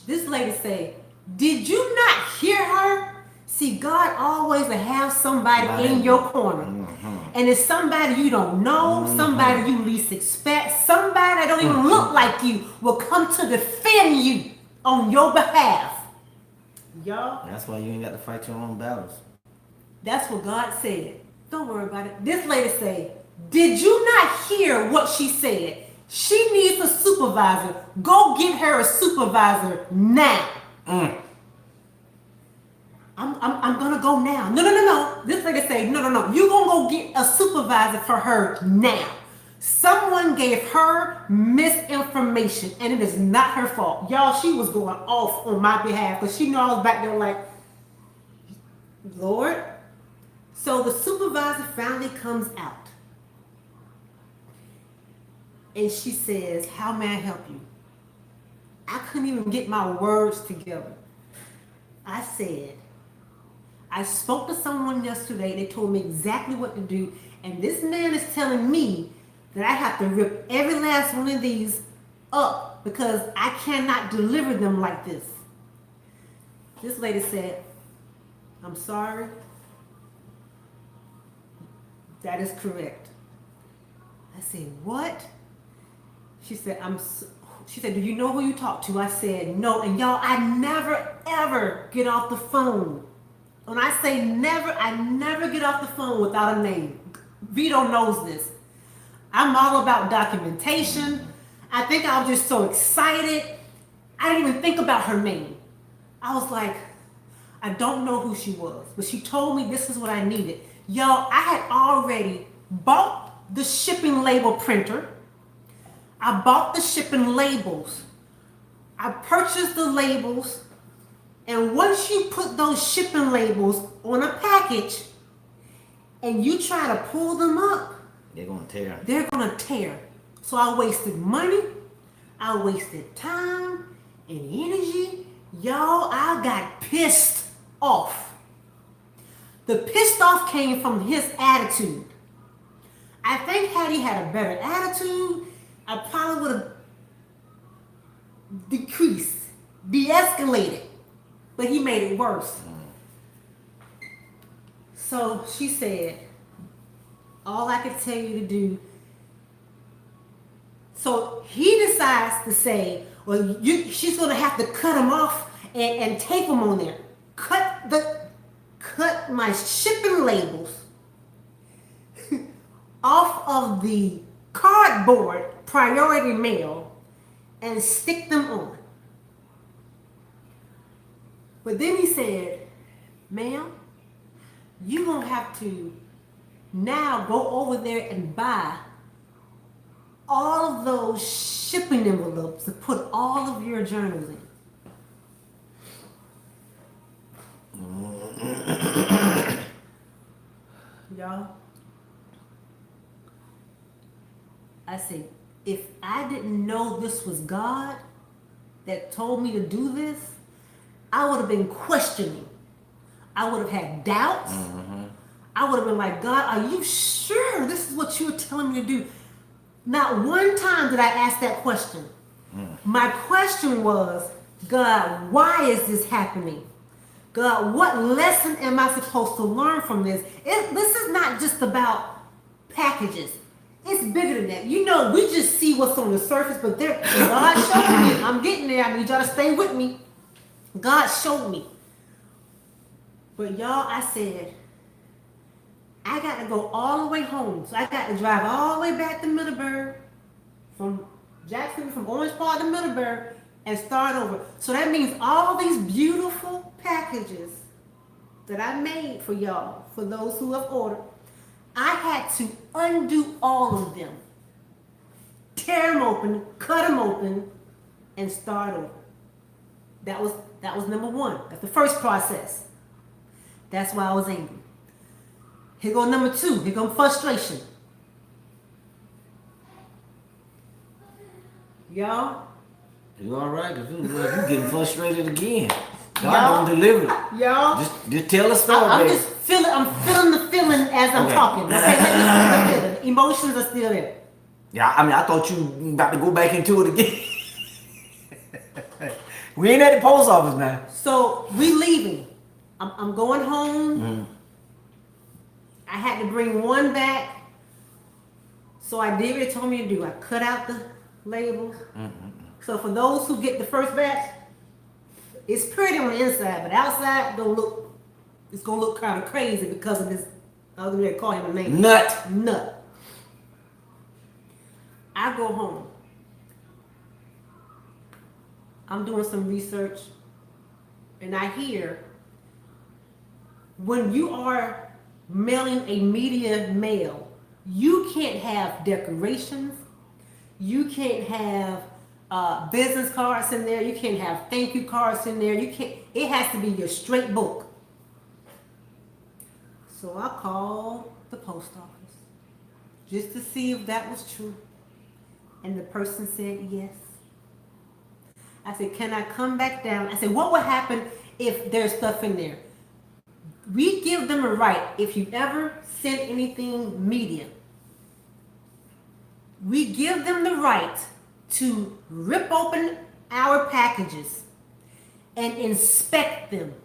This lady say, did you not hear her? See, God always will have somebody in your corner. And it's somebody you don't know, somebody you least expect, somebody that don't even look like you will come to defend you on your behalf. Y'all. That's why you ain't got to fight your own battles. That's what God said. Don't worry about it. This lady say, did you not hear what she said? She needs a supervisor. Go get her a supervisor now. I'm gonna go now. No. This lady say, no. You gonna go get a supervisor for her now. Someone gave her misinformation, and it is not her fault. Y'all, she was going off on my behalf because she knew I was back there like, Lord. So the supervisor finally comes out. And she says, how may I help you? I couldn't even get my words together. I said, I spoke to someone yesterday. They told me exactly what to do. And this man is telling me that I have to rip every last one of these up because I cannot deliver them like this. This lady said, I'm sorry. That is correct. I said, what? She said, she said, do you know who you talk to? I said, no. And y'all, I never, ever get off the phone. When I say never, I never get off the phone without a name. Vito knows this. I'm all about documentation. I think I was just so excited. I didn't even think about her name. I was like, I don't know who she was, but she told me this is what I needed. Y'all, I had already bought the shipping label printer. I bought the shipping labels. I purchased the labels. And once you put those shipping labels on a package and you try to pull them up, they're gonna tear. They're gonna tear. So I wasted money, I wasted time and energy. Y'all, I got pissed off. The pissed off came from his attitude. I think had he had a better attitude, I probably would have decreased, de-escalated. But he made it worse. So she said, all I could tell you to do. So he decides to say, well, she's going to have to cut him off and tape them on there. Cut my shipping labels off of the cardboard priority mail and stick them on. But then he said, ma'am, you're going to have to now go over there and buy all of those shipping envelopes to put all of your journals in. Y'all, I said, if I didn't know this was God that told me to do this, I would have been questioning. I would have had doubts. I would have been like, God, are you sure this is what you were telling me to do? Not one time did I ask that question. My question was, God, why is this happening? God, what lesson am I supposed to learn from this? This is not just about packages. It's bigger than that. You know, we just see what's on the surface, but God showed me. I'm getting there. I need y'all to stay with me. God showed me. But y'all, I said, I got to go all the way home. So I got to drive all the way back to Middleburg, from Jacksonville, from Orange Park to Middleburg, and start over. So that means all these beautiful packages that I made for y'all, for those who have ordered, I had to undo all of them. Tear them open, cut them open, and start over. That was number one. That's the first process. That's why I was angry. Here go number two. Here come frustration. Y'all? You all right? Cause you getting frustrated again. God don't deliver it. Y'all? Just tell the story, I'm baby. just feeling. I'm feeling the feeling as I'm talking. Okay, let me feel it. Emotions are still there. Yeah, I mean, I thought you about to go back into it again. We ain't at the post office now. So we leaving. I'm going home. I had to bring one back. So I did what they told me to do. I cut out the labels. So for those who get the first batch, it's pretty on the inside, but outside it's gonna look kind of crazy because of this. I was gonna call him a name. Nut. I go home. I'm doing some research, and I hear when you are mailing a media mail, you can't have decorations, you can't have business cards in there, you can't have thank you cards in there, you can't, it has to be your straight book. So I called the post office just to see if that was true. And the person said yes. I said, can I come back down? I said, what would happen if there's stuff in there? We give them a right, if you ever send anything media, we give them the right to rip open our packages and inspect them.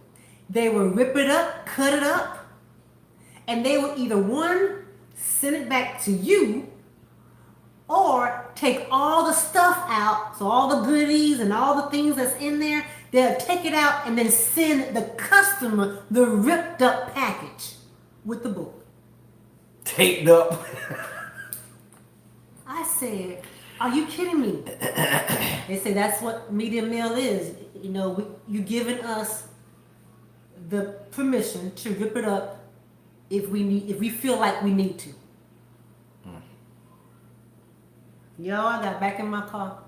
They will rip it up, cut it up, and they will either one, send it back to you, or take all the stuff out, so all the goodies and all the things that's in there, they'll take it out and then send the customer the ripped up package with the book. Taped up. I said, are you kidding me? They say that's what media mail is. You know, you giving us the permission to rip it up if we feel like we need to. Y'all, I got back in my car.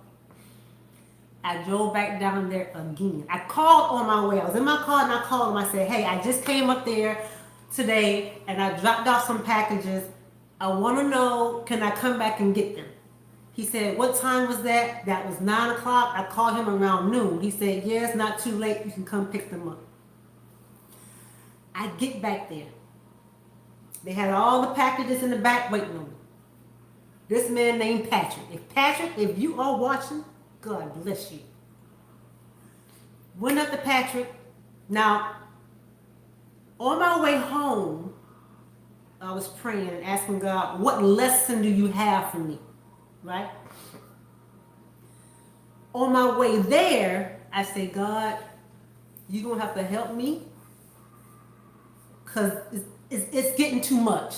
I drove back down there again. I called on my way. I was in my car and I called him. I said, hey, I just came up there today and I dropped off some packages. I want to know, can I come back and get them? He said, what time was that? That was 9 o'clock. I called him around noon. He said, yeah, it's not too late. You can come pick them up. I get back there. They had all the packages in the back waiting on me. This man named Patrick, if you are watching, God bless you. Went up to Patrick. Now, on my way home, I was praying and asking God, what lesson do you have for me? Right? On my way there, I say, God, you're going to have to help me because it's getting too much.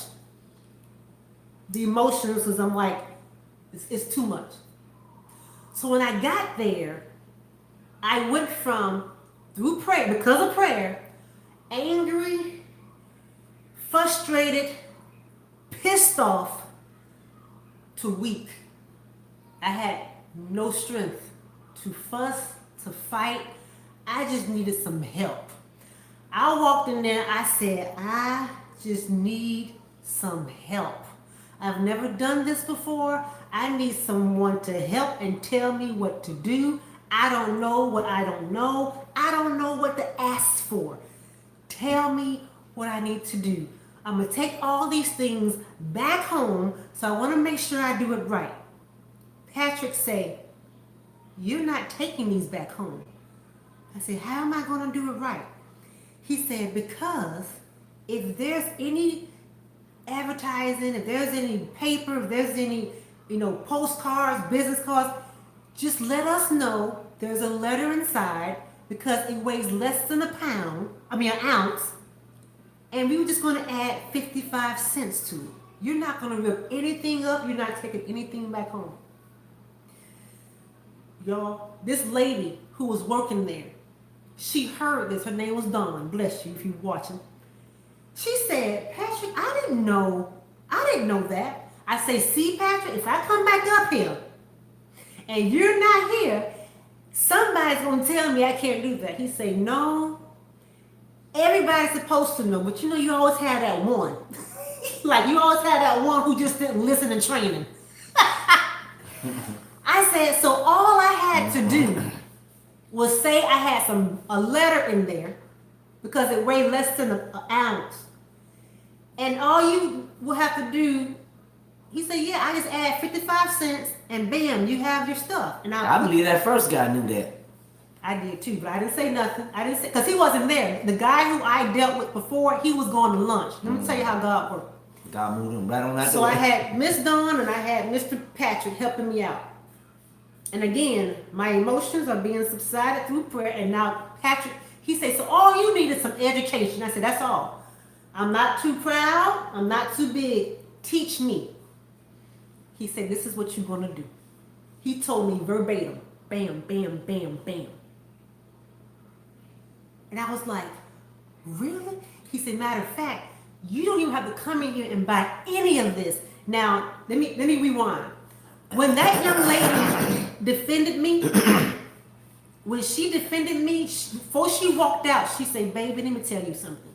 The emotions, because I'm like, it's too much. So when I got there, I went from, through prayer, because of prayer, angry, frustrated, pissed off, to weak. I had no strength to fuss, to fight. I just needed some help. I walked in there, I said, I just need some help. I've never done this before. I need someone to help and tell me what to do. I don't know what I don't know. I don't know what to ask for. Tell me what I need to do. I'm going to take all these things back home, so I want to make sure I do it right. Patrick said, you're not taking these back home. I said, how am I going to do it right? He said, because if there's any advertising, if there's any paper, if there's any, postcards, business cards, just let us know. There's a letter inside because it weighs less than an ounce, and we were just going to add 55 cents to it. You're not going to rip anything up. You're not taking anything back home. Y'all, this lady who was working there, she heard this. Her name was Dawn. Bless you if you're watching. She said, Patrick, I didn't know that. I say, see, Patrick, if I come back up here and you're not here, somebody's going to tell me I can't do that. He say, no, everybody's supposed to know, but you always have that one. Like you always have that one who just didn't listen and training. I said, so all I had to do was say I had a letter in there because it weighed less than an ounce. And all you will have to do, he said, yeah, I just add 55 cents and bam, you have your stuff. And I believe that first guy knew that. I did too, but I didn't say nothing. Because he wasn't there. The guy who I dealt with before, he was going to lunch. Let me tell you how God worked. God moved him right on that So door. I had Miss Dawn and I had Mr. Patrick helping me out. And again, my emotions are being subsided through prayer. And now Patrick, he said, so all you need is some education. I said, that's all. I'm not too proud. I'm not too big. Teach me. He said, this is what you're going to do. He told me verbatim. bam, bam, bam, bam. And I was like, really? He said, matter of fact, you don't even have to come in here and buy any of this. Now, let me rewind. When that young lady defended me, when she defended me, before she walked out, she said, baby, let me tell you something.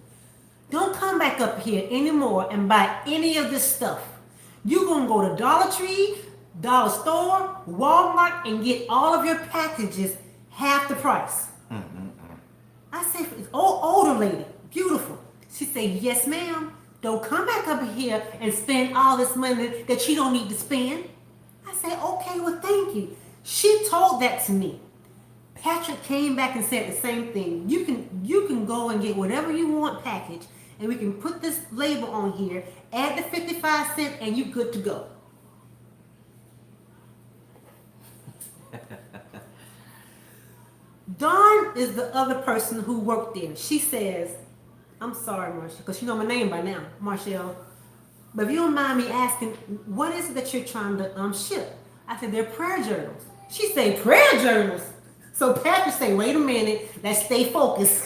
Don't come back up here anymore and buy any of this stuff. You're going to go to Dollar Tree, Dollar Store, Walmart, and get all of your packages half the price. I said, older lady, beautiful. She said, yes, ma'am. Don't come back up here and spend all this money that you don't need to spend. I said, okay, well, thank you. She told that to me. Patrick came back and said the same thing. You can go and get whatever you want package, and we can put this label on here, add the 55 cents, and you're good to go. Dawn is the other person who worked there. She says, I'm sorry, Marshall, because you know my name by now, Marshall. But if you don't mind me asking, what is it that you're trying to ship? I said, they're prayer journals. She said, prayer journals? So Patrick said, wait a minute, let's stay focused.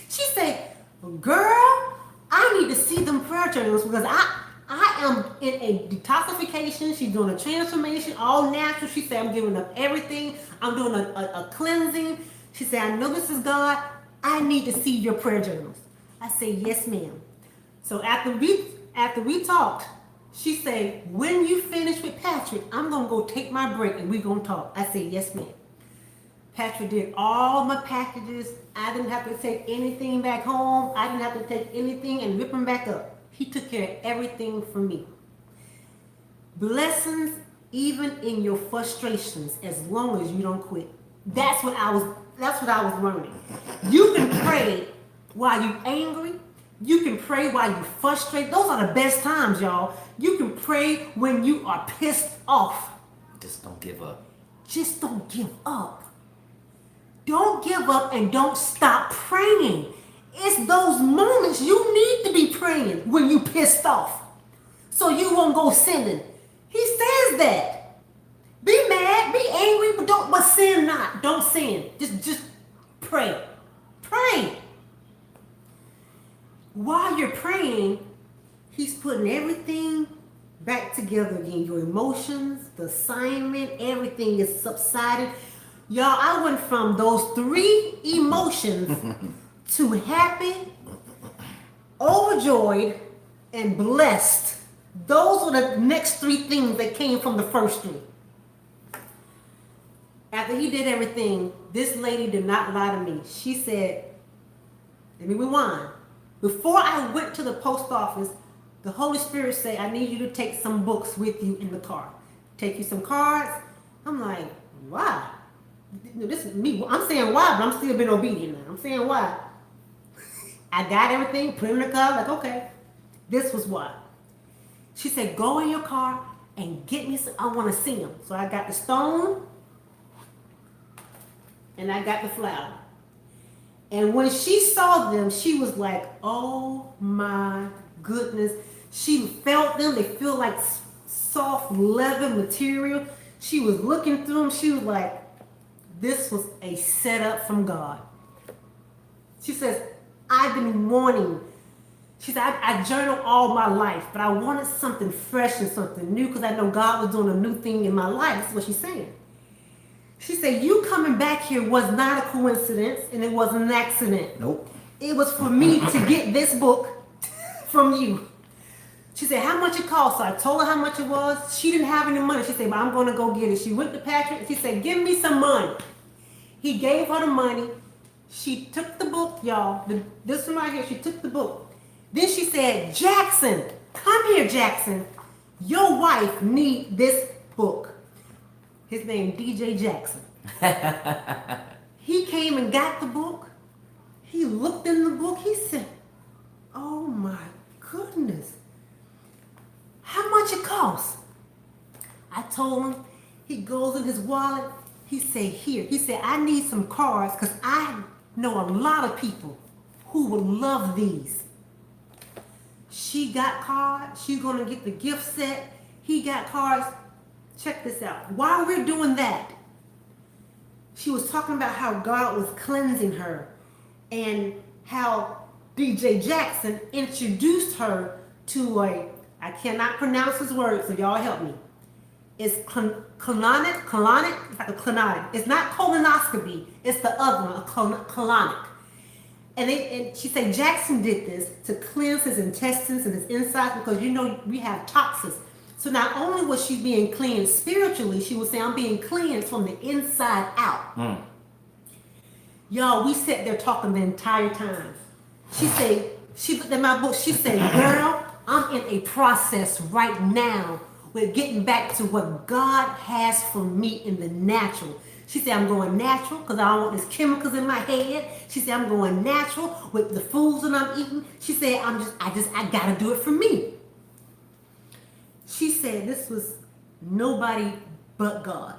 She said, girl, I need to see them prayer journals because I am in a detoxification. She's doing a transformation, all natural. She said, I'm giving up everything. I'm doing a cleansing. She said, I know this is God. I need to see your prayer journals. I said, yes, ma'am. So after we talked, she said, when you finish with Patrick, I'm going to go take my break and we're going to talk. I said, yes, ma'am. Patrick did all my packages. I didn't have to take anything back home. I didn't have to take anything and rip them back up. He took care of everything for me. Blessings even in your frustrations as long as you don't quit. That's what I was learning. You can pray while you're angry. You can pray while you're frustrated. Those are the best times, y'all. You can pray when you are pissed off. Just don't give up. Just don't give up. Don't give up and don't stop praying. It's those moments you need to be praying when you pissed off. So you won't go sinning. He says that. Be mad, be angry, but sin not. Don't sin. Just pray. Pray. While you're praying, he's putting everything back together again. Your emotions, the assignment, everything is subsided. Y'all, I went from those 3 emotions to happy, overjoyed, and blessed. Those were the next 3 things that came from the first 3. After he did everything, this lady did not lie to me. She said, let me rewind. Before I went to the post office, the Holy Spirit said, I need you to take some books with you in the car. Take you some cards. I'm like, why? This is me. I'm saying why, but I'm still being obedient now. I'm saying why. I got everything, put it in the car, like, okay. This was why. She said, go in your car and get me some, I want to see them. So I got the stone and I got the flower. And when she saw them, she was like, oh my goodness. She felt them. They feel like soft leather material. She was looking through them. She was like, this was a setup from God. She says, I've been wanting. She said, I journaled all my life, but I wanted something fresh and something new because I know God was doing a new thing in my life. That's what she's saying. She said, you coming back here was not a coincidence and it wasn't an accident. Nope. It was for me to get this book from you. She said, how much it cost? So I told her how much it was. She didn't have any money. She said, but I'm going to go get it. She went to Patrick and she said, give me some money. He gave her the money. She took the book, y'all. This one right here, she took the book. Then she said, Jackson, come here, Jackson. Your wife need this book. His name, DJ Jackson. He came and got the book. He looked in the book. He said, oh my goodness. How much it costs? I told him. He goes in his wallet. He said, here. He said, I need some cards because I know a lot of people who would love these. She got cards. She's going to get the gift set. He got cards. Check this out. While we're doing that, she was talking about how God was cleansing her and how DJ Jackson introduced her to I cannot pronounce his word, so y'all help me. It's colonic, it's like a colonic. It's not colonoscopy, it's the other one, a colonic. And she said Jackson did this to cleanse his intestines and his insides because we have toxins. So not only was she being cleansed spiritually, she was saying, I'm being cleansed from the inside out. Y'all, we sat there talking the entire time. She looked at my book, she said, girl, I'm in a process right now with getting back to what God has for me in the natural. She said, I'm going natural because I don't want these chemicals in my head. She said, I'm going natural with the foods that I'm eating. She said, I gotta do it for me. She said this was nobody but God.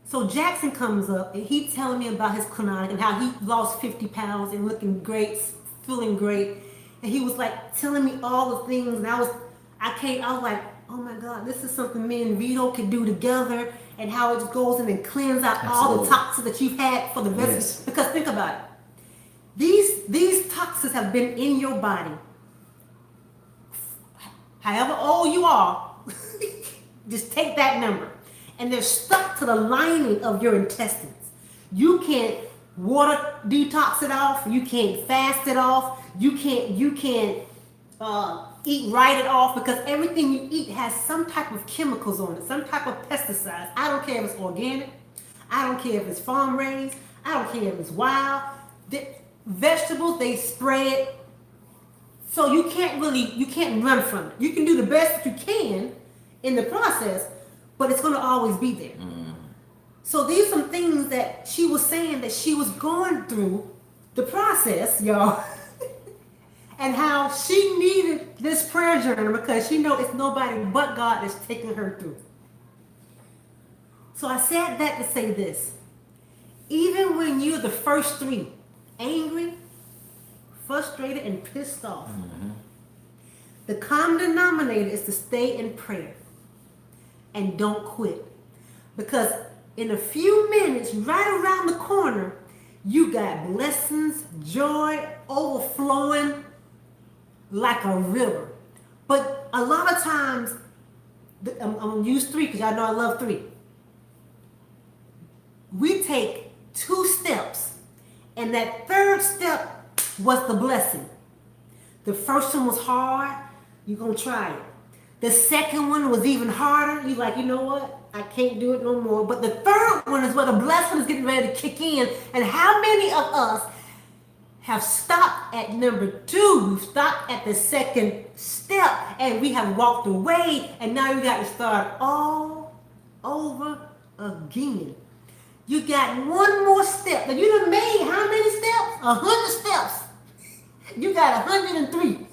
So Jackson comes up and he's telling me about his colonic and how he lost 50 pounds and looking great, feeling great. And he was like telling me all the things, and I was like, oh my God, this is something me and Vito can do together, and how it just goes in and cleans out all the toxins that you've had for the rest of it. Because think about it. These toxins have been in your body. However old you are, just take that number. And they're stuck to the lining of your intestines. You can't water detox it off. You can't fast it off. You can't eat right it off, because everything you eat has some type of chemicals on it, some type of pesticides. I don't care if it's organic. I don't care if it's farm raised. I don't care if it's wild. Vegetables, they spray it. So you can't run from it. You can do the best that you can in the process, but it's going to always be there. So these are some things that she was saying that she was going through the process, y'all. And how she needed this prayer journal because she knows it's nobody but God that's taking her through. So I said that to say this. Even when you're the first three, angry, frustrated, and pissed off, the common denominator is to stay in prayer and don't quit. Because in a few minutes, right around the corner, you got blessings, joy, overflowing like a river. But a lot of times, I'm going to use three because y'all know I love three. We take 2 steps, and that third step was the blessing. The first one was hard. You're going to try it. The second one was even harder. You're like, you know what? I can't do it no more. But the third one is where the blessing is getting ready to kick in. And how many of us have stopped at number 2? We've stopped at the second step and we have walked away, and now you got to start all over again. You got one more step. Now you done made how many steps? 100 steps. You got 103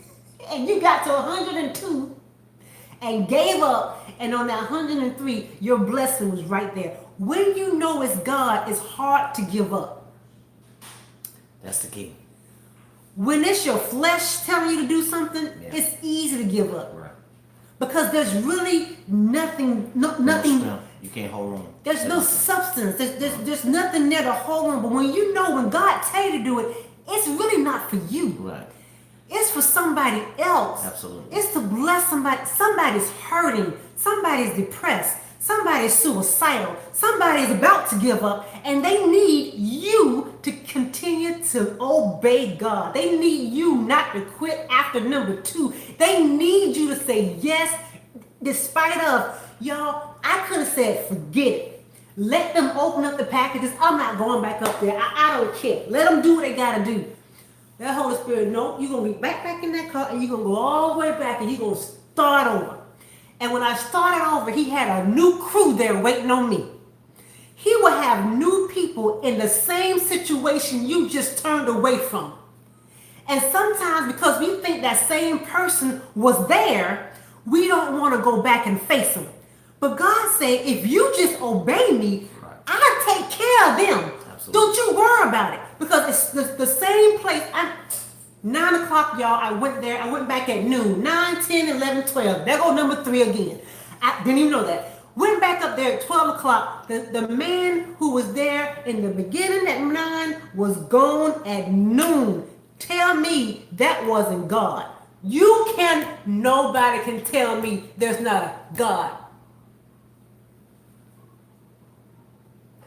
and you got to 102 and gave up, and on that 103 your blessing was right there. When you know it's God, it's hard to give up. That's the key. When it's your flesh telling you to do something, it's easy to give up. Right. Because there's really nothing. You can't hold on. There's no substance. There's nothing there to hold on. But when God tell you to do it, it's really not for you. Right. It's for somebody else. Absolutely. It's to bless somebody. Somebody's hurting. Somebody's depressed. Somebody's suicidal. Somebody's about to give up, and they need you to continue to obey God. They need you not to quit after number 2. They need you to say yes, despite of, y'all, I could have said, forget it. Let them open up the packages. I'm not going back up there. I don't care. Let them do what they got to do. That Holy Spirit, no, you're going to be back in that car, and you're going to go all the way back, and you're going to start over. And when I started over, he had a new crew there waiting on me. He will have new people in the same situation you just turned away from. And sometimes because we think that same person was there, we don't want to go back and face them. But God said, if you just obey me, I'll take care of them. Absolutely. Don't you worry about it. Because it's the same place. 9 o'clock, y'all, I went there. I went back at noon. 9, 10, 11, 12. There go number 3 again. I didn't even know that. Went back up there at 12 o'clock. The man who was there in the beginning at 9 was gone at noon. Tell me that wasn't God. Nobody can tell me there's not a God.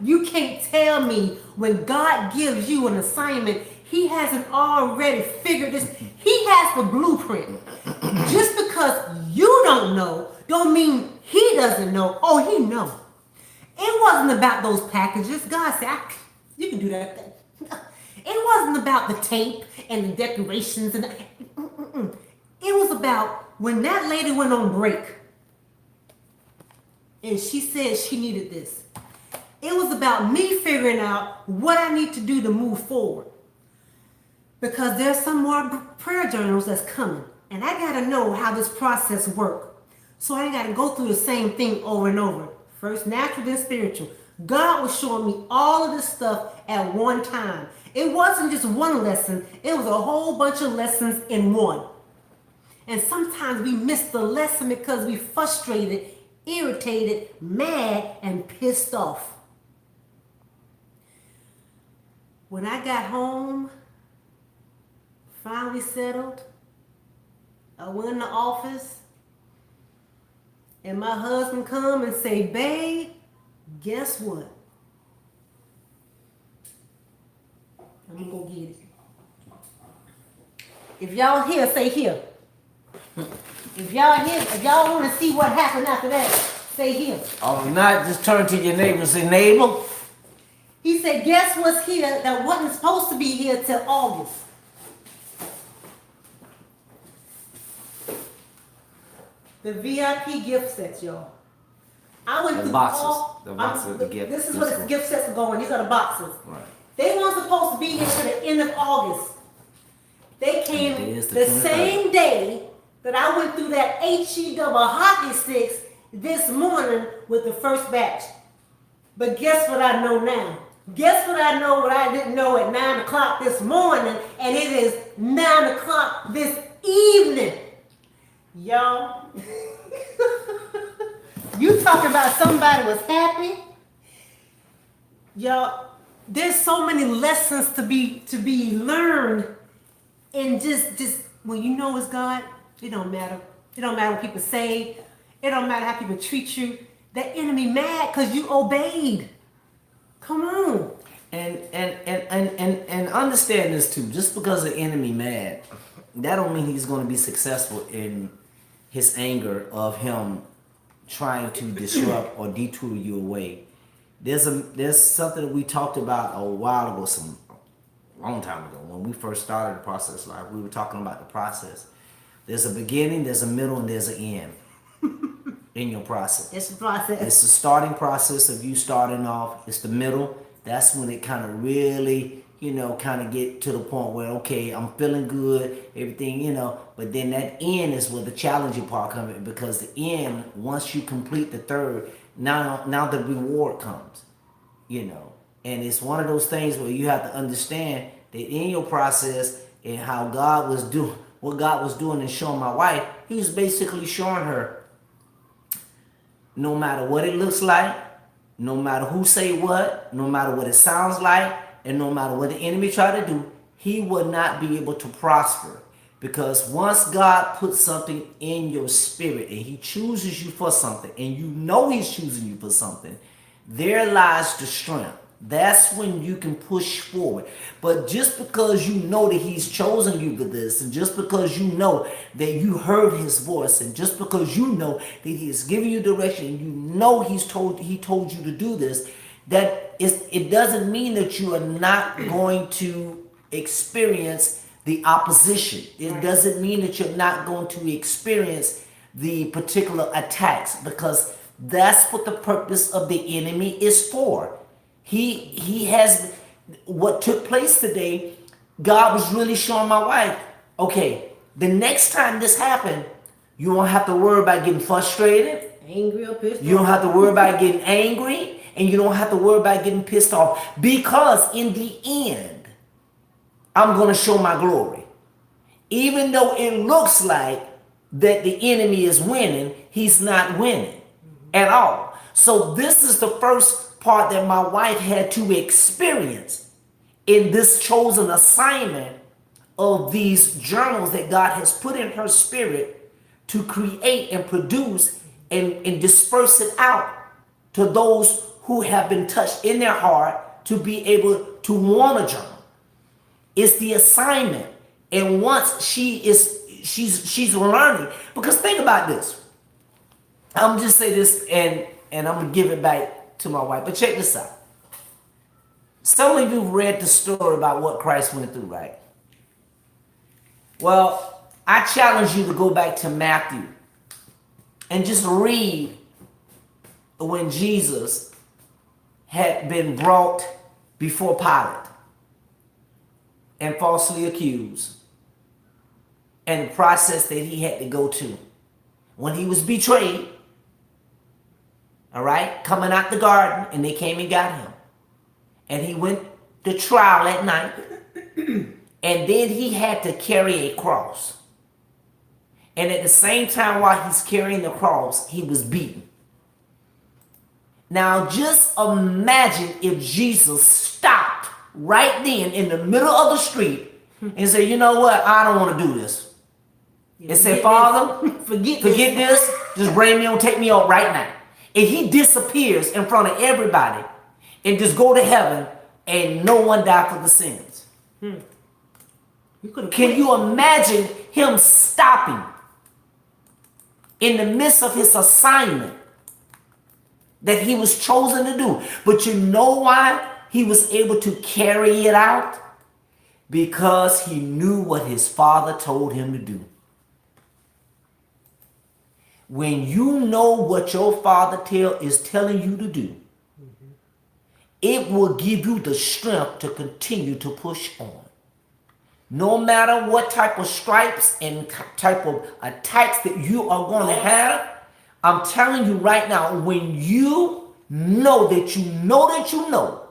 You can't tell me when God gives you an assignment, he hasn't already figured this. He has the blueprint. Just because you don't know, don't mean he doesn't know. Oh, he knows. It wasn't about those packages. God said, you can do that thing. It wasn't about the tape and the decorations. It was about when that lady went on break and she said she needed this. It was about me figuring out what I need to do to move forward. Because there's some more prayer journals that's coming. And I got to know how this process works. So I got to go through the same thing over and over. First natural, then spiritual. God was showing me all of this stuff at one time. It wasn't just one lesson. It was a whole bunch of lessons in one. And sometimes we miss the lesson because we frustrated, irritated, mad, and pissed off. When I got home, finally settled, I went in the office, and my husband come and say, babe, guess what? I'm gonna go get it. If y'all here, say here. If y'all want to see what happened after that, say here. Oh, not just turn to your neighbor and say, neighbor. He said, guess what's here that wasn't supposed to be here till August? The VIP gift sets, y'all. I went The through boxes. all. The boxes of the gift. This is what the gift sets are going. These are the boxes. Right. They weren't supposed to be here till the end of August. They came the 23rd. same day that I went through that HE double hockey sticks this morning with the first batch. But guess what I know now? Guess what I know what I didn't know at 9 o'clock this morning, and it is 9 o'clock this evening. Y'all, you talking about somebody was happy? Y'all, there's so many lessons to be learned, and just when you know it's God, it don't matter. It don't matter what people say. It don't matter how people treat you. That enemy mad because you obeyed. Come on. And understand this too. Just because the enemy mad, that don't mean he's going to be successful in his anger of him trying to disrupt or detour you away. There's something that we talked about a while ago, a long time ago, when we first started the process live. We were talking about the process. There's a beginning, there's a middle, and there's an end in your process. It's the process. It's the starting process of you starting off. It's the middle. That's when it kind of really, kind of get to the point where, okay, I'm feeling good, everything, but then that end is where the challenging part comes in, because the end, once you complete the third, now the reward comes, and it's one of those things where you have to understand that in your process and how God was doing, what God was doing and showing my wife, he was basically showing her, no matter what it looks like, no matter who say what, no matter what it sounds like, and no matter what the enemy try to do, he will not be able to prosper. Because once God puts something in your spirit and he chooses you for something, and you know he's choosing you for something, there lies the strength. That's when you can push forward. But just because you know that he's chosen you for this, and just because you know that you heard his voice, and just because you know that he is giving you direction, and you know he told you to do this, it doesn't mean that you are not going to experience the opposition. It doesn't mean that you're not going to experience the particular attacks, because that's what the purpose of the enemy is for. He has, what took place today, God was really showing my wife, okay, the next time this happened, you don't have to worry about getting frustrated. Angry or pissed off. You don't have to worry about getting angry, and you don't have to worry about getting pissed off, because in the end, I'm going to show my glory. Even though it looks like that the enemy is winning, he's not winning at all. So this is the first part that my wife had to experience in this chosen assignment of these journals that God has put in her spirit to create and produce and disperse it out to those who have been touched in their heart to be able to want a journal. It's the assignment. And once she's learning, because think about this. I'm just say this and I'm gonna give it back to my wife. But check this out. Some of you read the story about what Christ went through, right? Well, I challenge you to go back to Matthew and just read when Jesus had been brought before Pilate and falsely accused, and the process that he had to go to when he was betrayed, all right, coming out the garden, and they came and got him, and he went to trial at night, and then he had to carry a cross, and at the same time while he's carrying the cross, he was beaten. Now just imagine if Jesus stopped right then in the middle of the street and said, you know what, I don't want to do this. And said, Father, forget this. Just bring me on, take me out right now. And he disappears in front of everybody and just go to heaven and no one died for the sins. Can you imagine him stopping in the midst of his assignment that he was chosen to do? But you know why he was able to carry it out? Because he knew what his father told him to do. When you know what your father is telling you to do, it will give you the strength to continue to push on. No matter what type of stripes and type of attacks that you are going to have, I'm telling you right now, when you know that you know that you know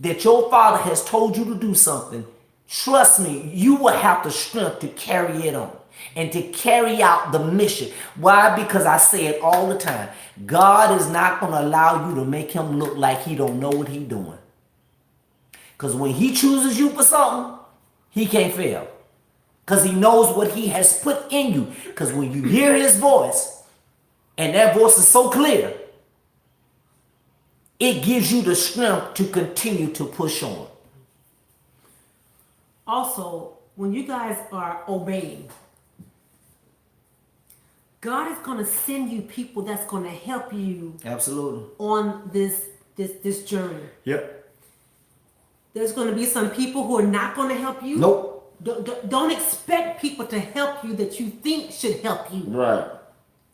that your father has told you to do something, trust me, you will have the strength to carry it on and to carry out the mission. Why? Because I say it all the time. God is not going to allow you to make him look like he don't know what he's doing. Because when he chooses you for something, he can't fail. Because he knows what he has put in you. Because when you hear his voice, and that voice is so clear, it gives you the strength to continue to push on. Also, when you guys are obeying, God is going to send you people that's going to help you. Absolutely. On this journey. Yep. There's going to be some people who are not going to help you. Nope. Don't expect people to help you that you think should help you. Right.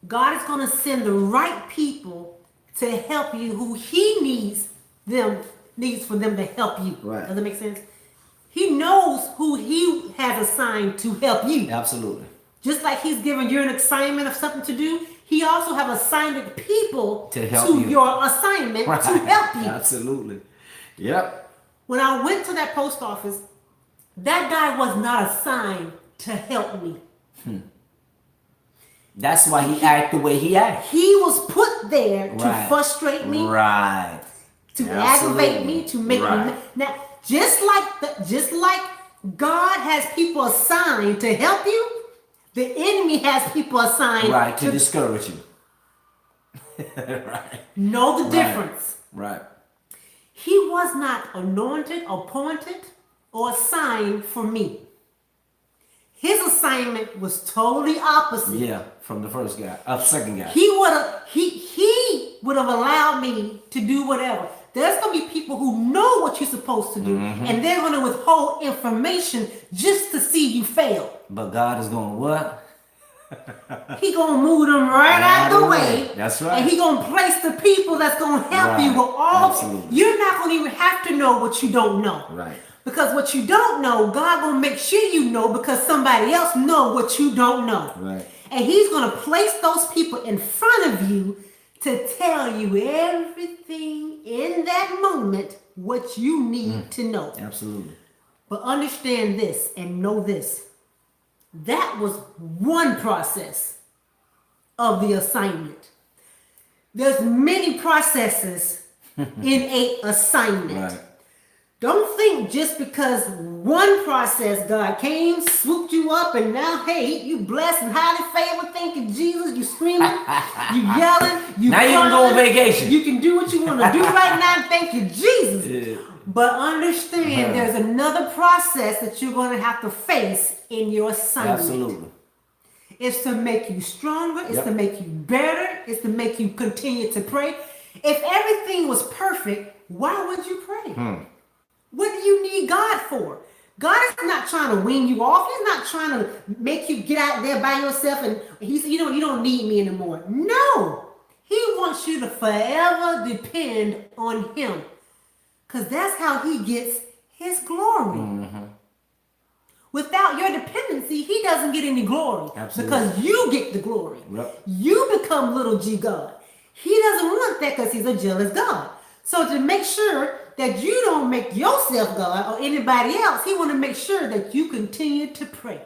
God is going to send the right people to help you who he needs for them to help you. Right. Does that make sense? He knows who he has assigned to help you. Absolutely. Just like he's given you an assignment of something to do, he also have assigned people to help to you. Your assignment to help you. Absolutely. Yep. When I went to that post office, that guy was not assigned to help me. That's why he acted the way he acted. He was put there to frustrate me. Right. To aggravate me, to make me. Now, just like God has people assigned to help you, the enemy has people assigned to discourage you. Right. Know the difference. Right. He was not anointed, appointed, or assigned for me. His assignment was totally opposite. Yeah, from the first guy, second guy. He would have allowed me to do whatever. There's going to be people who know what you're supposed to do, and they're going to withhold information just to see you fail. But God is going to what? He going to move them right out the way. That's right. And he going to place the people that's going to help you with all. Absolutely. You're not going to even have to know what you don't know. Right. Because what you don't know, God going to make sure you know because somebody else know what you don't know. Right. And he's going to place those people in front of you to tell you everything in that moment what you need to know. Absolutely. But understand this and know this. That was one process of the assignment. There's many processes in a assignment. Right. Don't think just because one process God came, swooped you up, and now, hey, you blessed and highly favored. Thank you, Jesus. You screaming, you yelling, you Now you can go on crying. vacation. You can do what you want to do right now. Thank you, Jesus. Yeah. But understand there's another process that you're going to have to face in your assignment. Absolutely. It's to make you stronger. It's Yep. to make you better. It's to make you continue to pray. If everything was perfect, why would you pray? What do you need God for? God is not trying to wean you off. He's not trying to make you get out there by yourself and he's, you don't need me anymore. No. He wants you to forever depend on him. Because that's how he gets his glory. Without your dependency, he doesn't get any glory. Absolutely. Because you get the glory. Yep. You become little g God. He doesn't want that because he's a jealous God. So to make sure that you don't make yourself God or anybody else, he want to make sure that you continue to pray.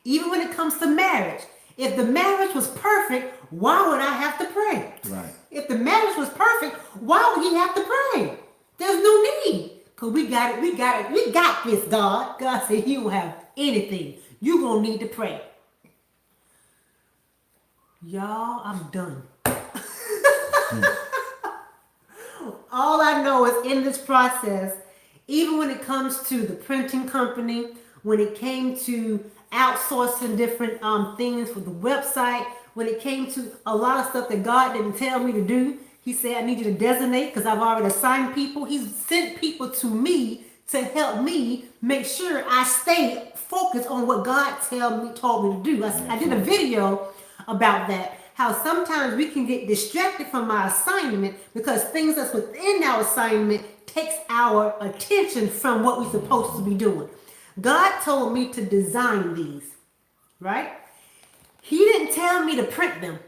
Even when it comes to marriage. If the marriage was perfect, why would I have to pray? Right. If the marriage was perfect, why would he have to pray? There's no need. Because we got this, God. God said you don't have anything. You're going to need to pray. Y'all, I'm done. All I know is in this process, even when it comes to the printing company, when it came to outsourcing different things for the website, when it came to a lot of stuff that God didn't tell me to do, he said, I need you to designate because I've already assigned people. He's sent people to me to help me make sure I stay focused on what God told me to do. I did a video about that. How sometimes we can get distracted from our assignment because things that's within our assignment takes our attention from what we're supposed to be doing. God told me to design these, right? He didn't tell me to print them.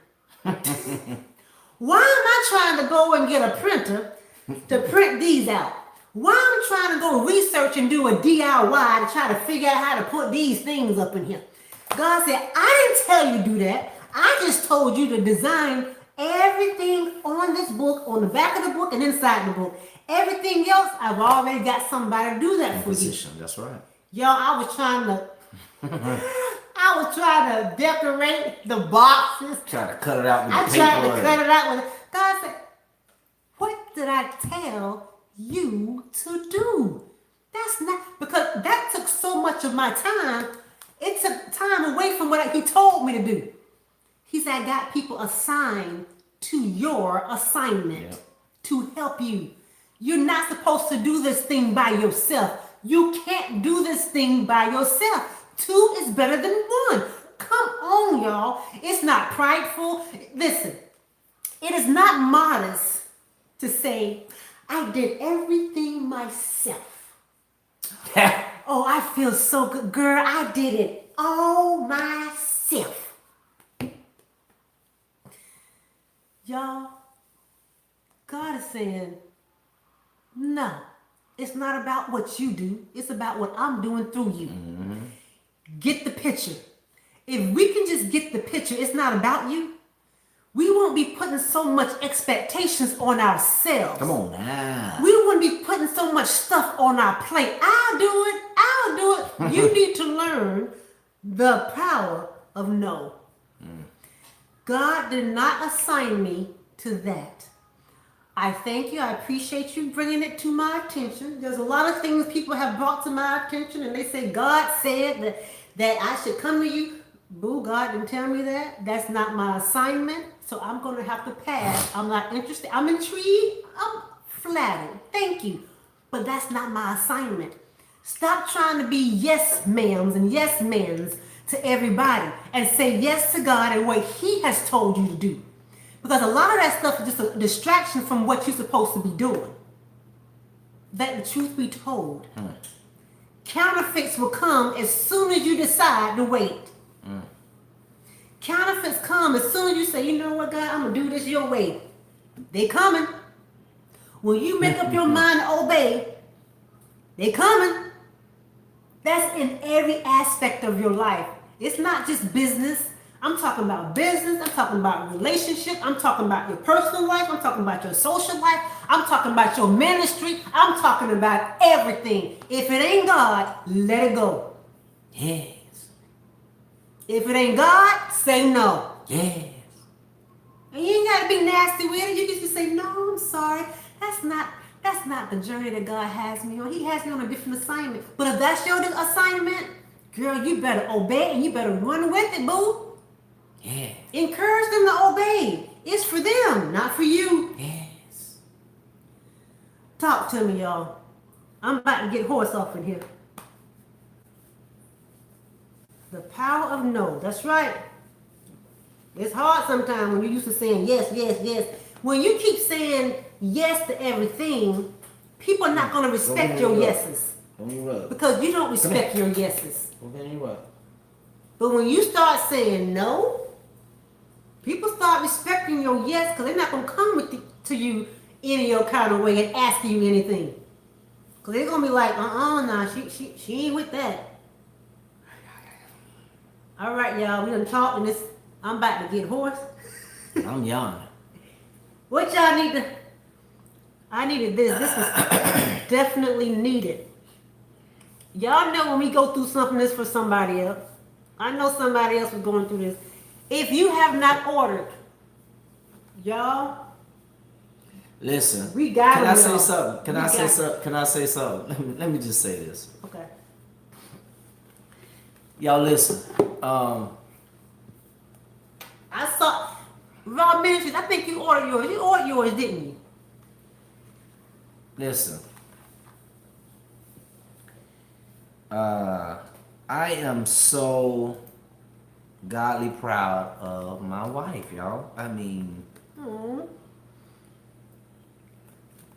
Why am I trying to go and get a printer to print these out? Why am I trying to go research and do a DIY to try to figure out how to put these things up in here? God said, I didn't tell you to do that. I just told you to design everything on this book, on the back of the book and inside the book. Everything else, I've already got somebody to do that for you. That's right. Y'all, I was trying to decorate the boxes. Trying to cut it out with the I paper. tried to cut it out with it. God said, what did I tell you to do? That's not, because that took so much of my time. It took time away from what he told me to do. He said, I got people assigned to your assignment to help you. You're not supposed to do this thing by yourself. You can't do this thing by yourself. Two is better than one. Come on, y'all. It's not prideful. Listen, it is not modest to say, I did everything myself. Oh, I feel so good. Girl, I did it all myself. Y'all, God is saying, no, it's not about what you do. It's about what I'm doing through you. Get the picture. If we can just get the picture, it's not about you. We won't be putting so much expectations on ourselves. Come on now. We wouldn't be putting so much stuff on our plate. I'll do it. You need to learn the power of no. God did not assign me to that. I thank you. I appreciate you bringing it to my attention. There's a lot of things people have brought to my attention and they say, God said that I should come to you. Boo, God didn't tell me that. That's not my assignment. So I'm going to have to pass. I'm not interested. I'm intrigued. I'm flattered. Thank you. But that's not my assignment. Stop trying to be yes ma'ams and yes men's to everybody and say yes to God and what he has told you to do. Because a lot of that stuff is just a distraction from what you're supposed to be doing. Let the truth be told. Counterfeits will come as soon as you decide to wait. Counterfeits come as soon as you say, you know what, God, I'm going to do this your way. They coming. When you make up your mind to obey, they coming. That's in every aspect of your life. It's not just business. I'm talking about business. I'm talking about relationship. I'm talking about your personal life. I'm talking about your social life. I'm talking about your ministry. I'm talking about everything. If it ain't God, let it go. Yes. If it ain't God, say no. Yes. And you ain't gotta be nasty with it. You can just say, no, I'm sorry. That's not the journey that God has me on. He has me on a different assignment. But if that's your assignment, girl, you better obey and you better run with it, boo. Yeah. Encourage them to obey. It's for them, not for you. Yes. Talk to me, y'all. I'm about to get horse off in here. The power of no. That's right. It's hard sometimes when you're used to saying yes, yes, yes. When you keep saying yes to everything, people are not going to respect your yeses. Because you don't respect your yeses. But when you start saying no, people start respecting your yes because they're not going to come to you any your kind of way and ask you anything. Because they're going to be like, nah, she ain't with that. All right, y'all, we done talked and I'm about to get hoarse. I'm young. What y'all need to... I needed this. This was definitely needed. Y'all know when we go through something this for somebody else. I know somebody else was going through this. If you have not ordered, y'all... Listen. We got Can I say y'all. something? Can We I got say it. something? Can I say something? Let me just say this. Okay. Y'all listen. I saw... Raw Ministries, I think you ordered yours. You ordered yours, didn't you? Listen. I am so godly proud of my wife, y'all. I mean,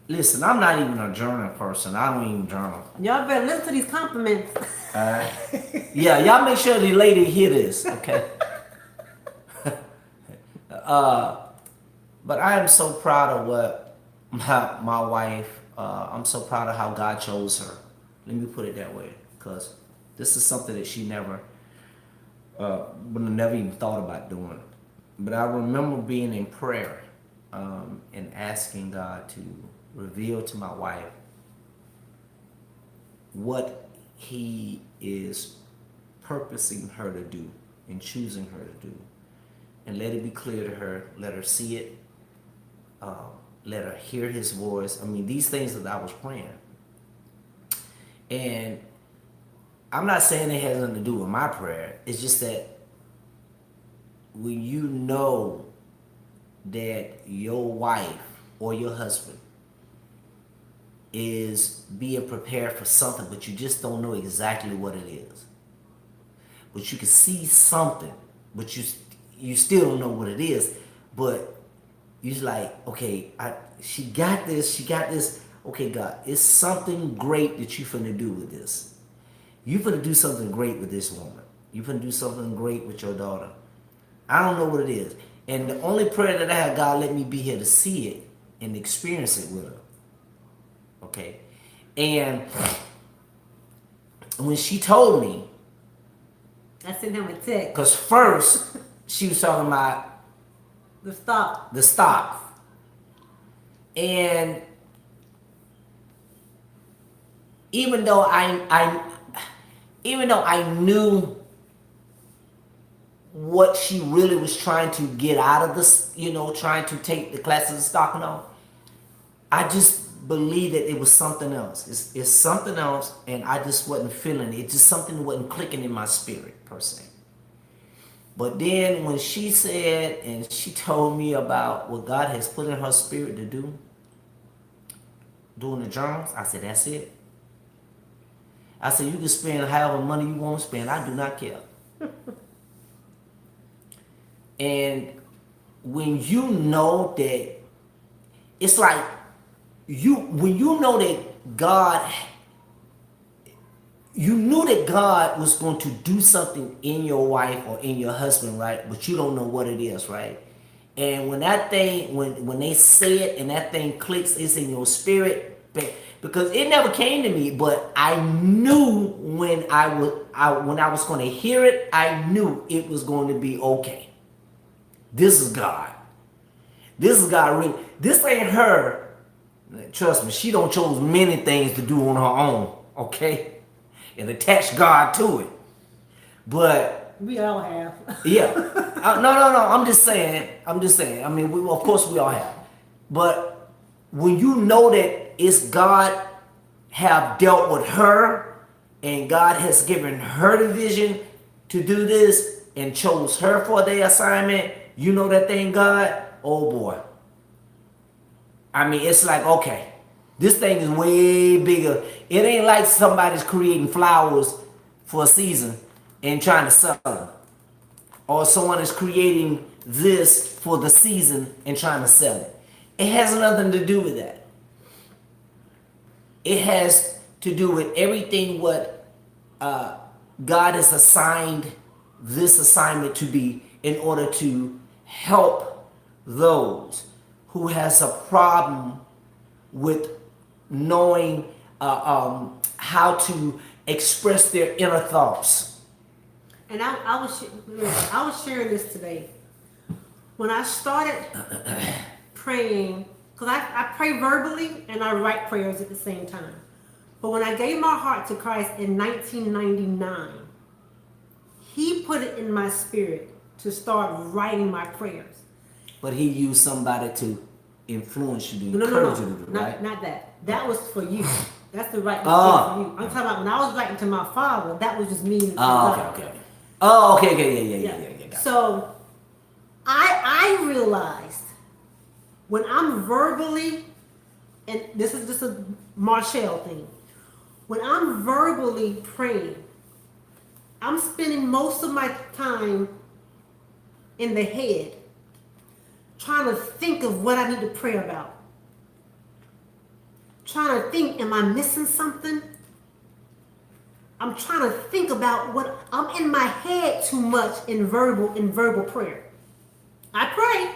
listen, I'm not even a journal person. I don't even journal. Y'all better listen to these compliments. Yeah, y'all make sure the lady hear this, okay? But I am so proud of what my wife, I'm so proud of how God chose her. Let me put it that way, because this is something that she never even thought about doing. But I remember being in prayer and asking God to reveal to my wife what He is purposing her to do and choosing her to do. And let it be clear to her, let her see it, let her hear His voice. I mean, these things that I was praying. And I'm not saying it has nothing to do with my prayer. It's just that when you know that your wife or your husband is being prepared for something, but you just don't know exactly what it is. But you can see something, but you still don't know what it is. But you're like, okay, she got this. Okay, God, it's something great that you finna do with this. You finna do something great with this woman. You finna do something great with your daughter. I don't know what it is. And the only prayer that I have, God, let me be here to see it and experience it with her. Okay? And when she told me, I sent him a text. because first she was talking about The stocks. And even though I knew what she really was trying to get out of this, trying to take the classes of stock and all, I just believed that it was something else. It's something else, and I just wasn't feeling it. Just something wasn't clicking in my spirit, per se. But then when she said and she told me about what God has put in her spirit to do, doing the journals, I said, that's it. I said, you can spend however money you want to spend. I do not care. And when you know that, it's like, when you know that God, you knew that God was going to do something in your wife or in your husband, right? But you don't know what it is, right? And when that thing, when they say it and that thing clicks, it's in your spirit. because it never came to me, but I knew when when I was going to hear it, I knew it was going to be okay. This is God. This is God. Really. This ain't her. Trust me, she don't chose many things to do on her own, okay, and attach God to it. But we all have. yeah, no. I'm just saying. I mean, of course we all have. But when you know that it's God have dealt with her, and God has given her the vision to do this and chose her for the assignment, you know that thing God. Oh boy. I mean, it's like, okay, this thing is way bigger. It ain't like somebody's creating flowers for a season and trying to sell them. Or someone is creating this for the season and trying to sell it. It has nothing to do with that. It has to do with everything what God has assigned this assignment to be in order to help those who has a problem with knowing how to express their inner thoughts. And I was sharing this today. When I started praying, because I pray verbally and I write prayers at the same time. But when I gave my heart to Christ in 1999, He put it in my spirit to start writing my prayers. But He used somebody to influence you, to encourage you to do, right? Not that. That was for you. That's the right for you. I'm talking about when I was writing to my father, that was just me. Okay. Yeah. So I realized when I'm verbally, and this is just a Marshall thing, when I'm verbally praying, I'm spending most of my time in the head trying to think of what I need to pray about. Trying to think, am I missing something? I'm trying to think about what I'm in my head too much in verbal prayer. I pray,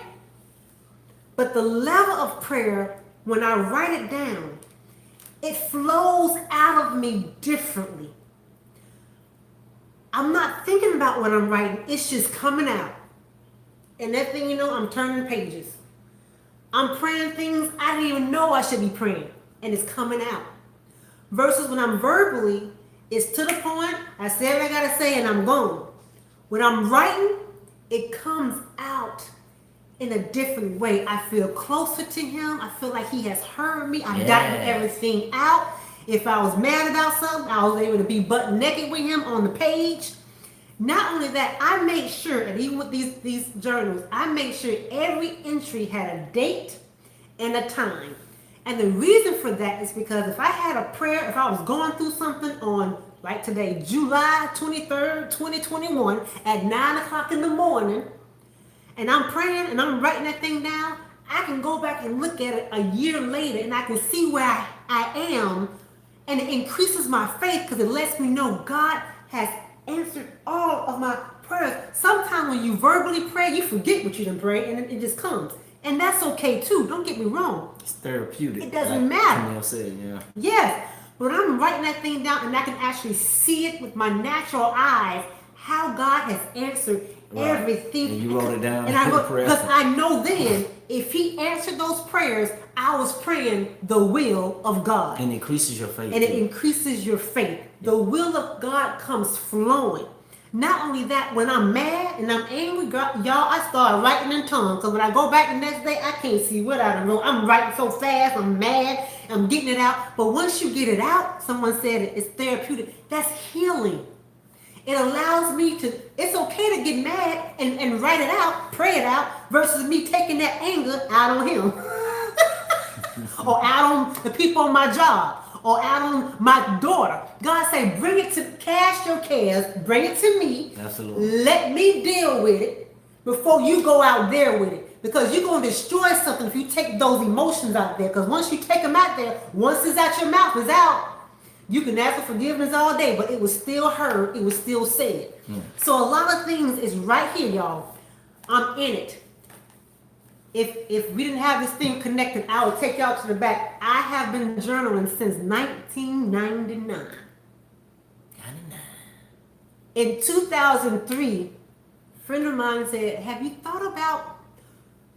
but the level of prayer, when I write it down, it flows out of me differently. I'm not thinking about what I'm writing, it's just coming out. And that thing, I'm turning pages. I'm praying things I didn't even know I should be praying, and it's coming out. Versus when I'm verbally, it's to the point, I say what I gotta say, and I'm gone. When I'm writing, it comes out in a different way. I feel closer to Him. I feel like He has heard me. I've gotten everything out. If I was mad about something, I was able to be butt naked with Him on the page. Not only that, I made sure, and even with these journals, I made sure every entry had a date and a time. And the reason for that is because if I had a prayer, if I was going through something on, like today, July 23rd, 2021, at 9 o'clock in the morning, and I'm praying and I'm writing that thing down, I can go back and look at it a year later and I can see where I am, and it increases my faith because it lets me know God has answered all of my prayers. Sometimes when you verbally pray, you forget what you done prayed and it just comes. And that's okay too. Don't get me wrong. It's therapeutic. It doesn't matter. Camille said, yeah. Yes. But I'm writing that thing down and I can actually see it with my natural eyes how God has answered everything. And you wrote it down. And I wrote, because I know then if He answered those prayers, I was praying the will of God. And it increases your faith. And it increases your faith. The will of God comes flowing. Not only that, when I'm mad and I'm angry, y'all, I start writing in tongues. Because when I go back the next day, I can't see what I wrote. I'm writing so fast, I'm mad, I'm getting it out. But once you get it out, someone said it's therapeutic. That's healing. It allows me to, it's okay to get mad and write it out, pray it out, versus me taking that anger out on Him. Or out on the people on my job. Or out on my daughter. God say, cast your cares, bring it to me. Absolutely. Let me deal with it before you go out there with it. Because you're going to destroy something if you take those emotions out there. Because once you take them out there, once it's out your mouth, it's out. You can ask for forgiveness all day, but it was still heard, it was still said. So a lot of things is right here, y'all. I'm in it. if we didn't have this thing connected, I would take y'all to the back. I have been journaling since 1999. In 2003, a friend of mine said, have you thought about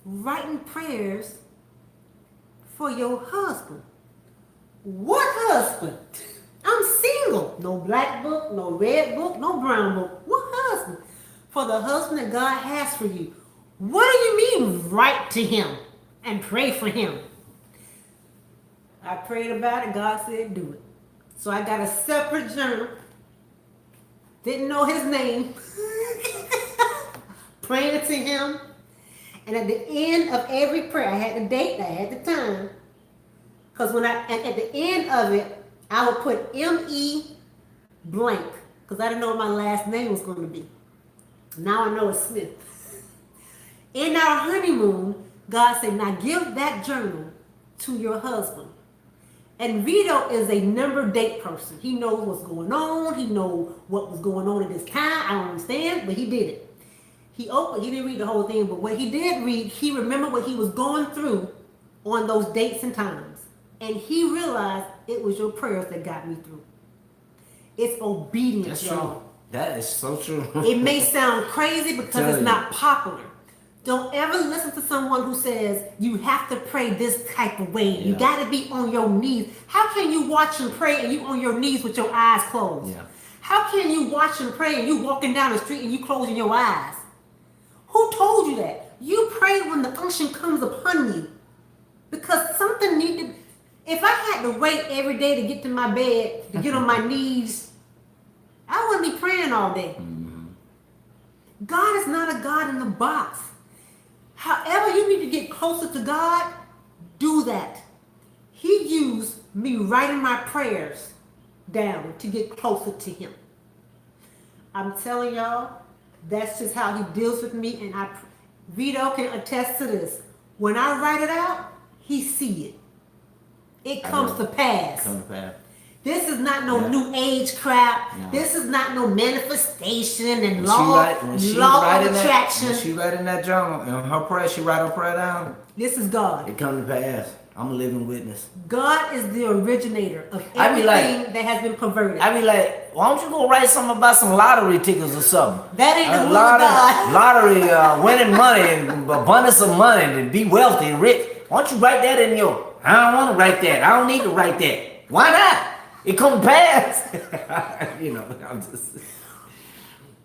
writing prayers for your husband? What husband? I'm single. No black book, no red book, no brown book. What husband? For the husband that God has for you. What do you mean write to him and pray for him? I prayed about it. God said do it. So I got a separate journal. Didn't know his name. Praying to him. And at the end of every prayer, I had the date, I had the time. Because at the end of it, I would put M.E. blank. Because I didn't know what my last name was going to be. Now I know it's Smith. In our honeymoon, God said, now give that journal to your husband. And Vito is a number date person. He knows what's going on. He knows what was going on at this time. I don't understand, but he did it. He didn't read the whole thing, but what he did read, he remembered what he was going through on those dates and times. And he realized it was your prayers that got me through. It's obedience, That's y'all. true. That is so true. It may sound crazy because it's not popular. Don't ever listen to someone who says you have to pray this type of way. You got to be on your knees. How can you watch and pray and you on your knees with your eyes closed? Yeah. How can you watch and pray and you walking down the street and you closing your eyes? Who told you that? You pray when the unction comes upon you. Because something needed. If I had to wait every day to get to my bed, to get on my knees, I wouldn't be praying all day. Mm-hmm. God is not a God in the box. However you need to get closer to God, do that. He used me writing my prayers down to get closer to him. I'm telling y'all, that's just how he deals with me, and Vito can attest to this. When I write it out, he see it. It comes to pass. Come to pass. This is not no new age crap. No. This is not no manifestation and law of attraction. When she write in that journal, in her prayer, she write her prayer down. This is God. It come to pass. I'm a living witness. God is the originator of everything that has been perverted. I be like, why don't you go write something about some lottery tickets or something? That ain't the will of God. Lottery, winning money, and abundance of money, and be wealthy and rich. Why don't you write that in your? I don't want to write that. I don't need to write that. Why not? It come to pass. I'm just.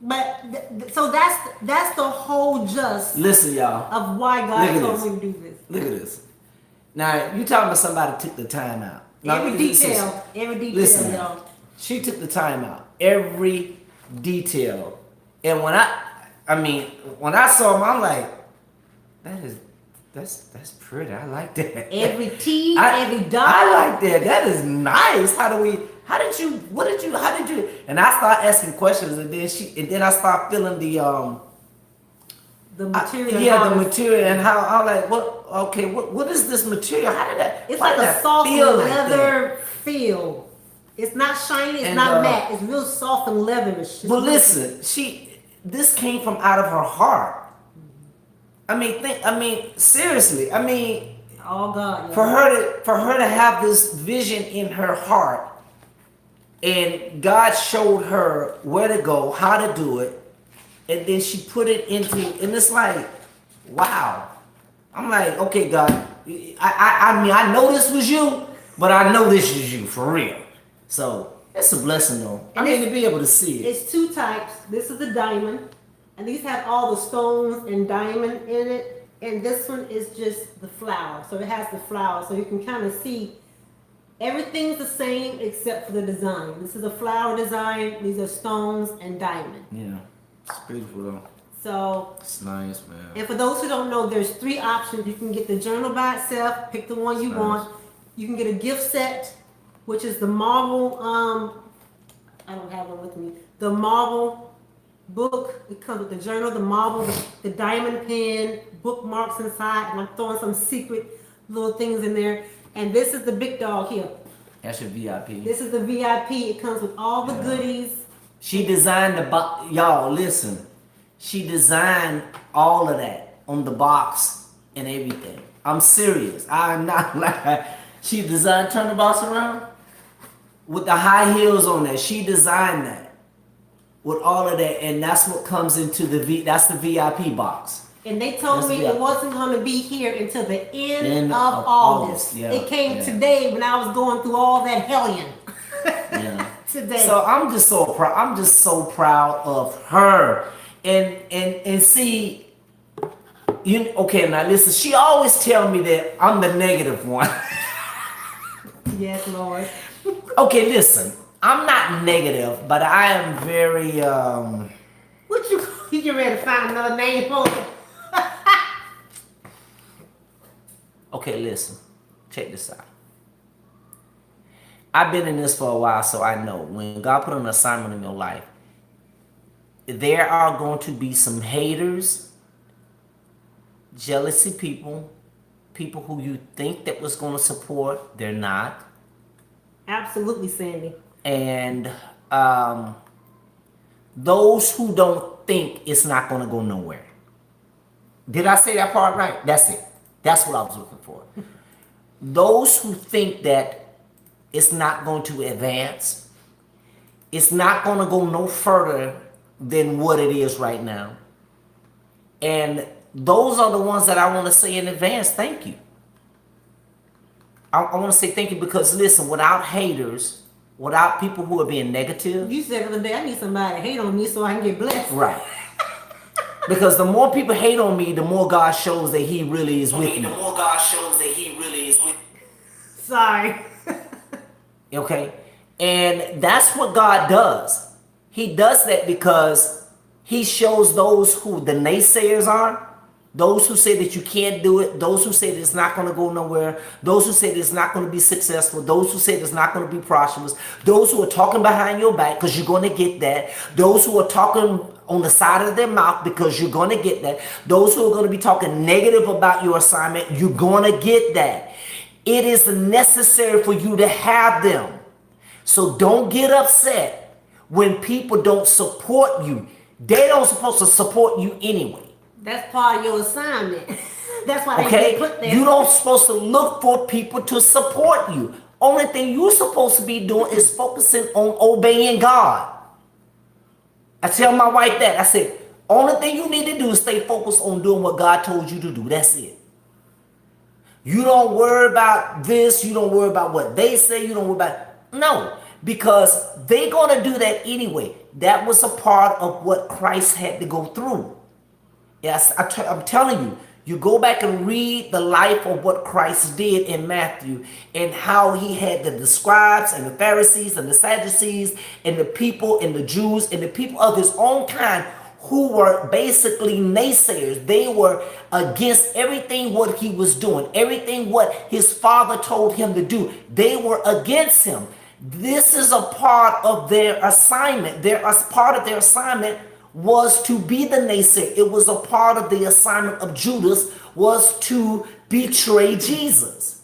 But so that's the whole gist. Listen, y'all. Of why God told me to do this. Look at this. Now you talking about somebody took the time out. Now, every detail, listen, y'all. She took the time out. Every detail. And when I saw him, I'm like, that's pretty. I like that. Every T, every dot. I like that. That is nice. How did you? And I start asking questions, and then I start feeling the material. The material, and how I'm like, what is this material? How did that? It's like a soft leather feel. It's not shiny. It's not matte. It's real soft and leatherish. But listen, this came from out of her heart. Seriously. Oh God. Yeah. For her to have this vision in her heart, and God showed her where to go, how to do it, and then she put it into, and it's like, wow. I'm like, okay, God, I know this was you, but I know this is you for real. So it's a blessing, though. To be able to see it. It's two types. This is the diamond. And these have all the stones and diamond in it. And this one is just the flower. So it has the flower. So you can kind of see everything's the same except for the design. This is a flower design. These are stones and diamond. Yeah. It's beautiful though. So it's nice, man. And for those who don't know, there's 3 options. You can get the journal by itself, pick the one you want. You can get a gift set, which is the marble, I don't have one with me. The marble book. It comes with the journal, the marble, the diamond pen, bookmarks inside, and I'm throwing some secret little things in there. And this is the big dog here. That's your VIP. This is the VIP. It comes with all the goodies. She designed the box. Y'all, listen. She designed all of that on the box. and everything. I'm serious. I'm not lying. She designed Turnabout's around with the high heels on that. She designed that with all of that, and that's what comes into that's the VIP box. And they told me it wasn't going to be here until the end of August. Yeah, it came today when I was going through all that hellion. Yeah. Today. So I'm just so proud. I'm just so proud of her. And see, okay, now listen, she always tell me that I'm the negative one. Yes, Lord. Okay, listen. I'm not negative, but I am very What you get ready to find another name for? Okay, listen. Check this out. I've been in this for a while, so I know when God put an assignment in your life, there are going to be some haters, jealousy people who you think that was going to support, they're not. Absolutely, Sandy. And those who don't think it's not going to go nowhere. Did I say that part right? That's it. That's what I was looking for. Those who think that it's not going to advance, it's not going to go no further than what it is right now. And those are the ones that I want to say in advance, thank you. I want to say thank you because listen, without haters, without people who are being negative. You said the other day, I need somebody to hate on me so I can get blessed. Right. Because the more people hate on me, the more God shows that He really is with me. The more God shows that He really is with me. Sorry. Okay? And that's what God does. He does that because He shows those who the naysayers are, those who say that you can't do it, those who say that it's not going to go nowhere, those who say that it's not going to be successful, those who say that it's not going to be prosperous, those who are talking behind your back because you're going to get that, those who are talking on the side of their mouth because you're going to get that, those who are going to be talking negative about your assignment, you're going to get that. It is necessary for you to have them. So don't get upset when people don't support you. They don't supposed to support you anyway. That's part of your assignment. That's why they Okay? get put there. You don't supposed to look for people to support you. Only thing you're supposed to be doing is focusing on obeying God. I tell my wife that. I said, only thing you need to do is stay focused on doing what God told you to do. That's it. You don't worry about this. You don't worry about what they say. You don't worry about... No, because they're going to do that anyway. That was a part of what Christ had to go through. Yes, I'm telling you, you go back and read the life of what Christ did in Matthew and how he had the scribes and the Pharisees and the Sadducees and the people and the Jews and the people of his own kind who were basically naysayers. They were against everything what he was doing, everything what his father told him to do. They were against him. This is a part of their assignment. Part of their assignment was to be the naysayer. It was a part of the assignment of Judas was to betray Jesus.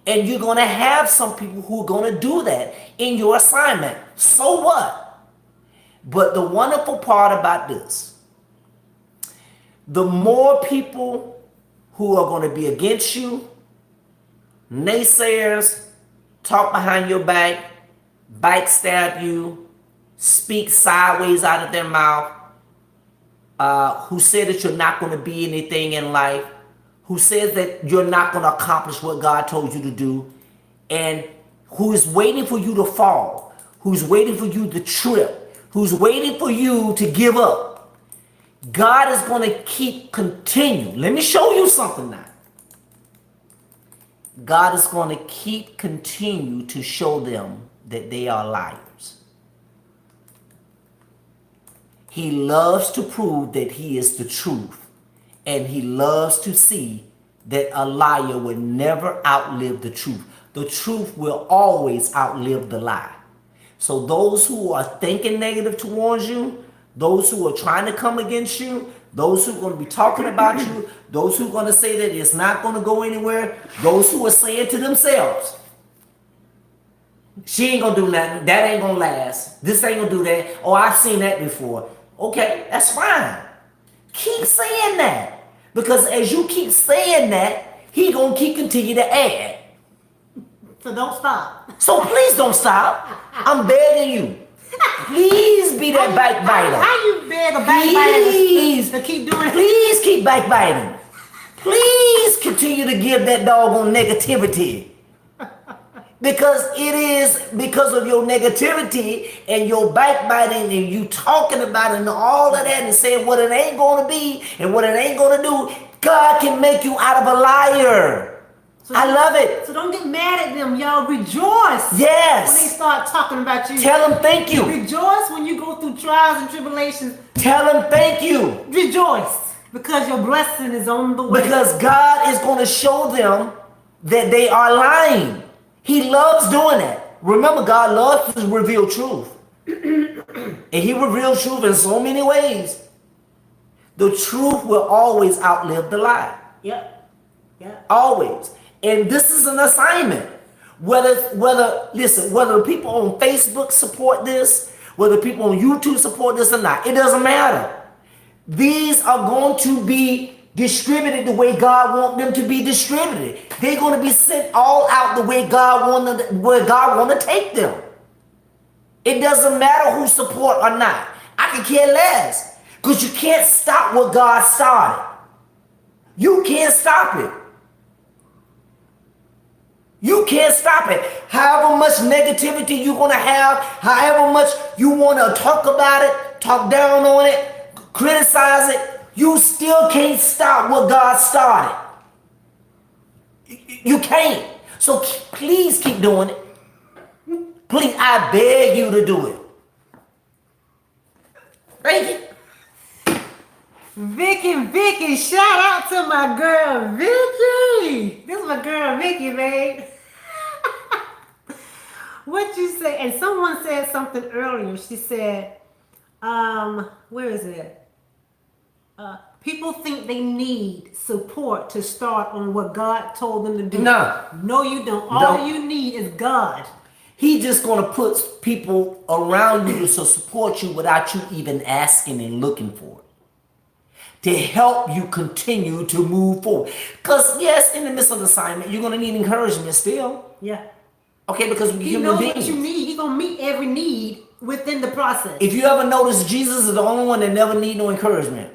And you're going to have some people who are going to do that in your assignment. So what? But the wonderful part about this, the more people who are going to be against you, naysayers, talk behind your back, backstab you, speak sideways out of their mouth, who say that you're not going to be anything in life, who says that you're not going to accomplish what God told you to do, and who is waiting for you to fall, who's waiting for you to trip, who's waiting for you to give up. God is going to continue. Let me show you something now. God is going to continue to show them that they are liars. He loves to prove that he is the truth. And he loves to see that a liar will never outlive the truth. The truth will always outlive the lie. So those who are thinking negative towards you, those who are trying to come against you, those who are going to be talking about you, those who are going to say that it's not going to go anywhere, those who are saying to themselves, she ain't going to do nothing, that ain't going to last, this ain't going to do that, oh, I've seen that before. Okay, that's fine. Keep saying that. Because as you keep saying that, he gonna keep continue to add. So don't stop. So please don't stop. I'm begging you. Please be that backbiter. How you beg a backbiter to keep doing it? Please keep backbiting. Please continue to give that doggone negativity. Because it is because of your negativity and your backbiting and you talking about it and all of that and saying what it ain't going to be and what it ain't going to do, God can make you out of a liar. So I love it. So don't get mad at them, y'all. Rejoice. Yes. When they start talking about you. Tell them thank you. Rejoice when you go through trials and tribulations. Tell them thank you. Rejoice because your blessing is on the way. Because God is going to show them that they are lying. He loves doing that. Remember, God loves to reveal truth. And he reveals truth in so many ways. The truth will always outlive the lie. Yep. Yep. Always. And this is an assignment. Whether the people on Facebook support this, whether people on YouTube support this or not, it doesn't matter. These are going to be distributed the way God wants them to be distributed. They're going to be sent all out the way God want to take them. It doesn't matter who support or not. I can care less. Because you can't stop what God started. You can't stop it. You can't stop it. However much negativity you're going to have, however much you want to talk about it, talk down on it, criticize it, you still can't stop what God started. You can't. So please keep doing it. Please, I beg you to do it. Thank you. Vicky, shout out to my girl, Vicky. This is my girl, Vicky, babe. What you say? And someone said something earlier. She said, where is it? People think they need support to start on what God told them to do. No, you don't. All you need is God. He's just going to put people around you to support you without you even asking and looking for it. To help you continue to move forward. Because, yes, in the midst of the assignment, you're going to need encouragement still. Yeah. Okay, because we're human beings. He knows what you need. He's going to meet every need within the process. If you ever notice, Jesus is the only one that never need no encouragement.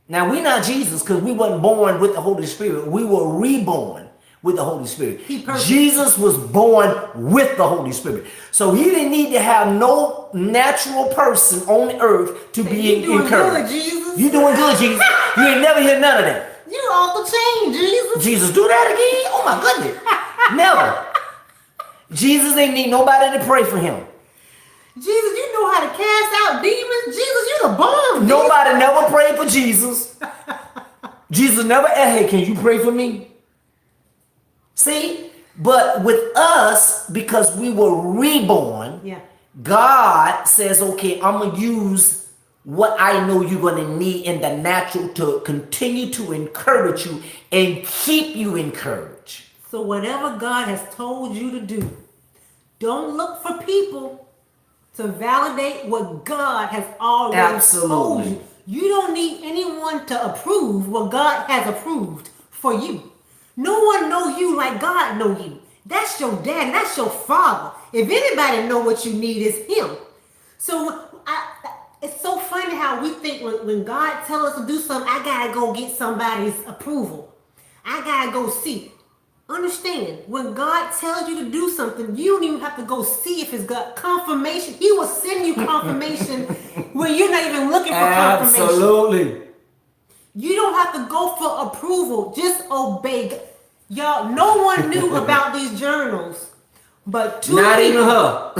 Now, we're not Jesus because we weren't born with the Holy Spirit. We were reborn with the Holy Spirit. Jesus was born with the Holy Spirit. So he didn't need to have no natural person on earth to be encouraged. You doing good, Jesus. You ain't never hear none of that. You off the chain, Jesus. Jesus, do that again? Oh my goodness. Never. Jesus ain't need nobody to pray for him. Jesus, you know how to cast out demons. Jesus, you the bomb. Nobody never prayed for Jesus. Jesus never asked, hey, can you pray for me? See? But with us, because we were reborn, God says, okay, I'm going to use what I know you're going to need in the natural to continue to encourage you and keep you encouraged. So whatever God has told you to do, don't look for people to validate what God has already told you. You don't need anyone to approve what God has approved for you. No one knows you like God knows you. That's your daddy. That's your father. If anybody know what you need, it's him. So it's so funny how we think when God tells us to do something, I got to go get somebody's approval. I got to go see. Understand, when God tells you to do something, you don't even have to go see if it's got confirmation. He will send you confirmation when you're not even looking for confirmation. Absolutely. You don't have to go for approval. Just obey. Y'all, no one knew about these journals, but not even her.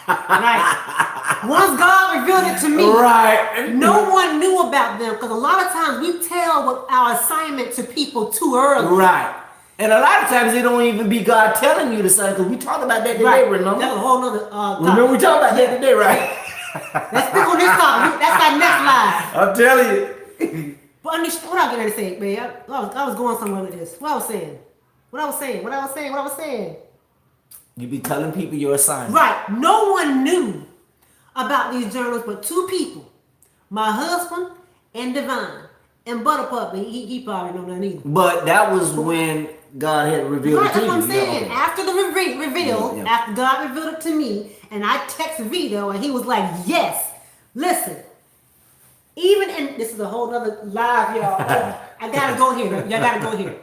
Right. Once God revealed it to me, right. No one knew about them because a lot of times we tell what our assignment to people too early. Right. And a lot of times it don't even be God telling you to sign because we talked about that today, remember? That's a whole nother remember we talked about that today, right? Let's stick on this topic. That's our next live. I'm telling you. But understand what I was getting ready to say, man. I was going somewhere with this. What I was saying. You be telling people your assignment. Right. No one knew about these journals but two people. My husband and divine. And Butter Puppy, he probably know nothing either. But that was when God had revealed Right, it to that's you. what I'm saying. Yeah, okay. After the reveal, Yeah. after God revealed it to me, and I text Vito, and he was like, yes, listen. Even in, this is a whole nother live, y'all. I gotta go here. Y'all gotta go here.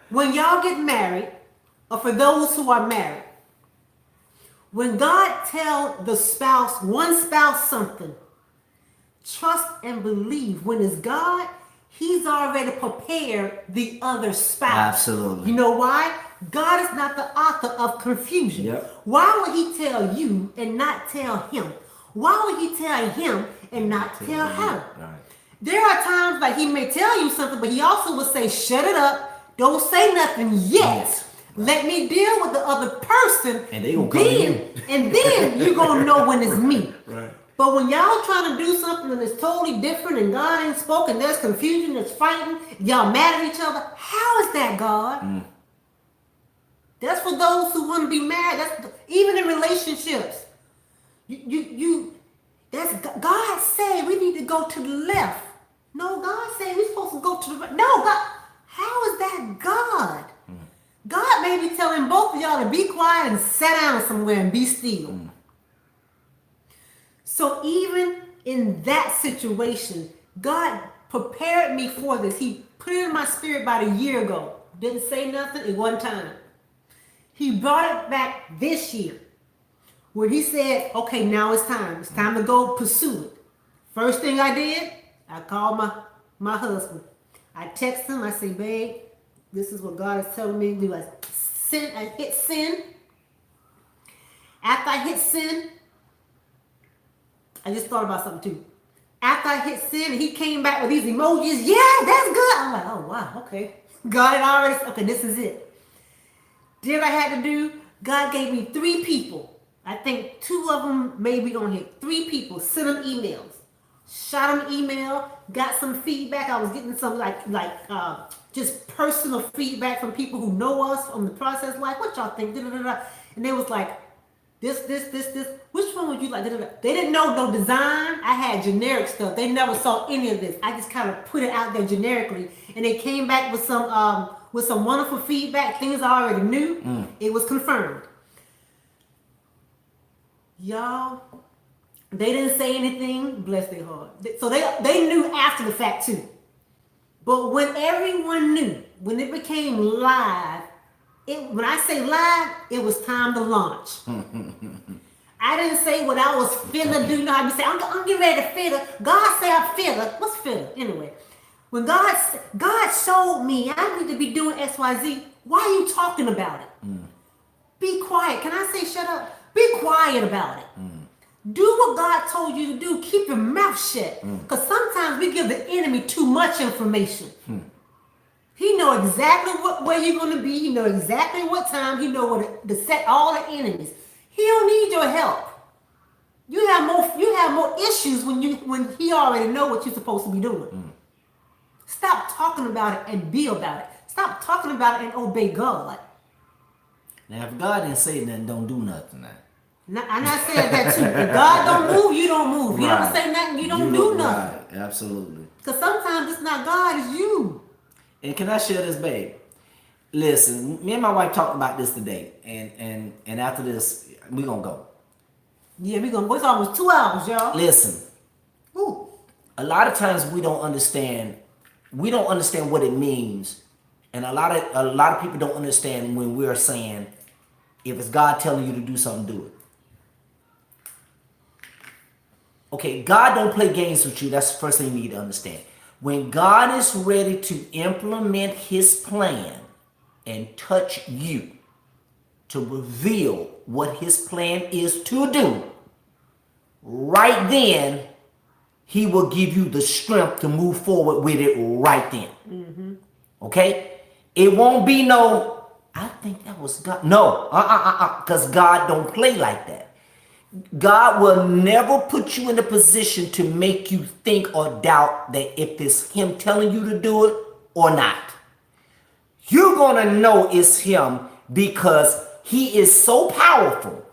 When y'all get married, or for those who are married, when God tell the spouse, one spouse something, trust and believe. When it's God, He's already prepared the other spouse. Absolutely. You know why? God is not the author of confusion. Yep. Why would He tell you and not tell him? Why would He tell him and not tell her? Right. There are times like He may tell you something, but He also will say, shut it up. Don't say nothing yet. Let me deal with the other person. And they gonna come to you. And then you're gonna know when it's me. Right. But when y'all trying to do something that's totally different and God ain't spoken, there's confusion, there's fighting, y'all mad at each other. How is that, God? That's for those who want to be married. That's even in relationships. That's God said we need to go to the left. No, God said we're supposed to go to the right. No, God. How is that God? God may be telling both of y'all to be quiet and sit down somewhere and be still. So even in that situation, God prepared me for this. He put it in my spirit about a year ago. Didn't say nothing at one time. He brought it back this year when He said, okay, now it's time. It's time to go pursue it. First thing I did, I called my husband. I text him. I say, babe, this is what God is telling me to do. I hit send. After I hit send, I just thought about something too. After I hit send, he came back with these emojis. Yeah, that's good. I'm like, oh wow, okay. God had already, okay, this is it. Did what I had to do? God gave me 3 people. I think 2 of them maybe on here. 3 people. Sent them emails. Shot them email. Got some feedback. I was getting some just personal feedback from people who know us from the process. Like, what y'all think? And they was like, this. Which one would you like? They didn't know no design. I had generic stuff. They never saw any of this. I just kind of put it out there generically, and they came back with some wonderful feedback. Things I already knew. It was confirmed. Y'all, they didn't say anything. Bless their heart. So they knew after the fact too. But when everyone knew, when it became live, when I say live, it was time to launch. I didn't say what I was finna do. You know how you say, I'm getting ready to fiddle. God said I fiddle. What's fiddle? Anyway, when God showed me I need to be doing X, Y, Z, why are you talking about it? Be quiet. Can I say shut up? Be quiet about it. Do what God told you to do. Keep your mouth shut. Because sometimes we give the enemy too much information. He know exactly where you're going to be. He know exactly what time. He know where to set all the enemies. He don't need your help. You have more issues when he already know what you're supposed to be doing. Stop talking about it and be about it. Stop talking about it and obey God. Now, if God didn't say nothing, don't do nothing. Now. I'm not saying that too. If God don't move, you don't move. He don't say nothing, you don't do nothing. Right. Absolutely. Because sometimes it's not God, it's you. And can I share this, babe? Listen, me and my wife talked about this today, and after this, we're gonna go. Yeah, we're gonna go. It's almost 2 hours, y'all. Listen. Ooh. A lot of times we don't understand what it means. And a lot of people don't understand when we're saying, if it's God telling you to do something, do it. Okay, God don't play games with you. That's the first thing you need to understand. When God is ready to implement His plan and touch you to reveal what His plan is to do, right then, He will give you the strength to move forward with it right then. Okay? It won't be no, I think that was God. No, because God don't play like that. God will never put you in a position to make you think or doubt that if it's Him telling you to do it or not. You're going to know it's Him because He is so powerful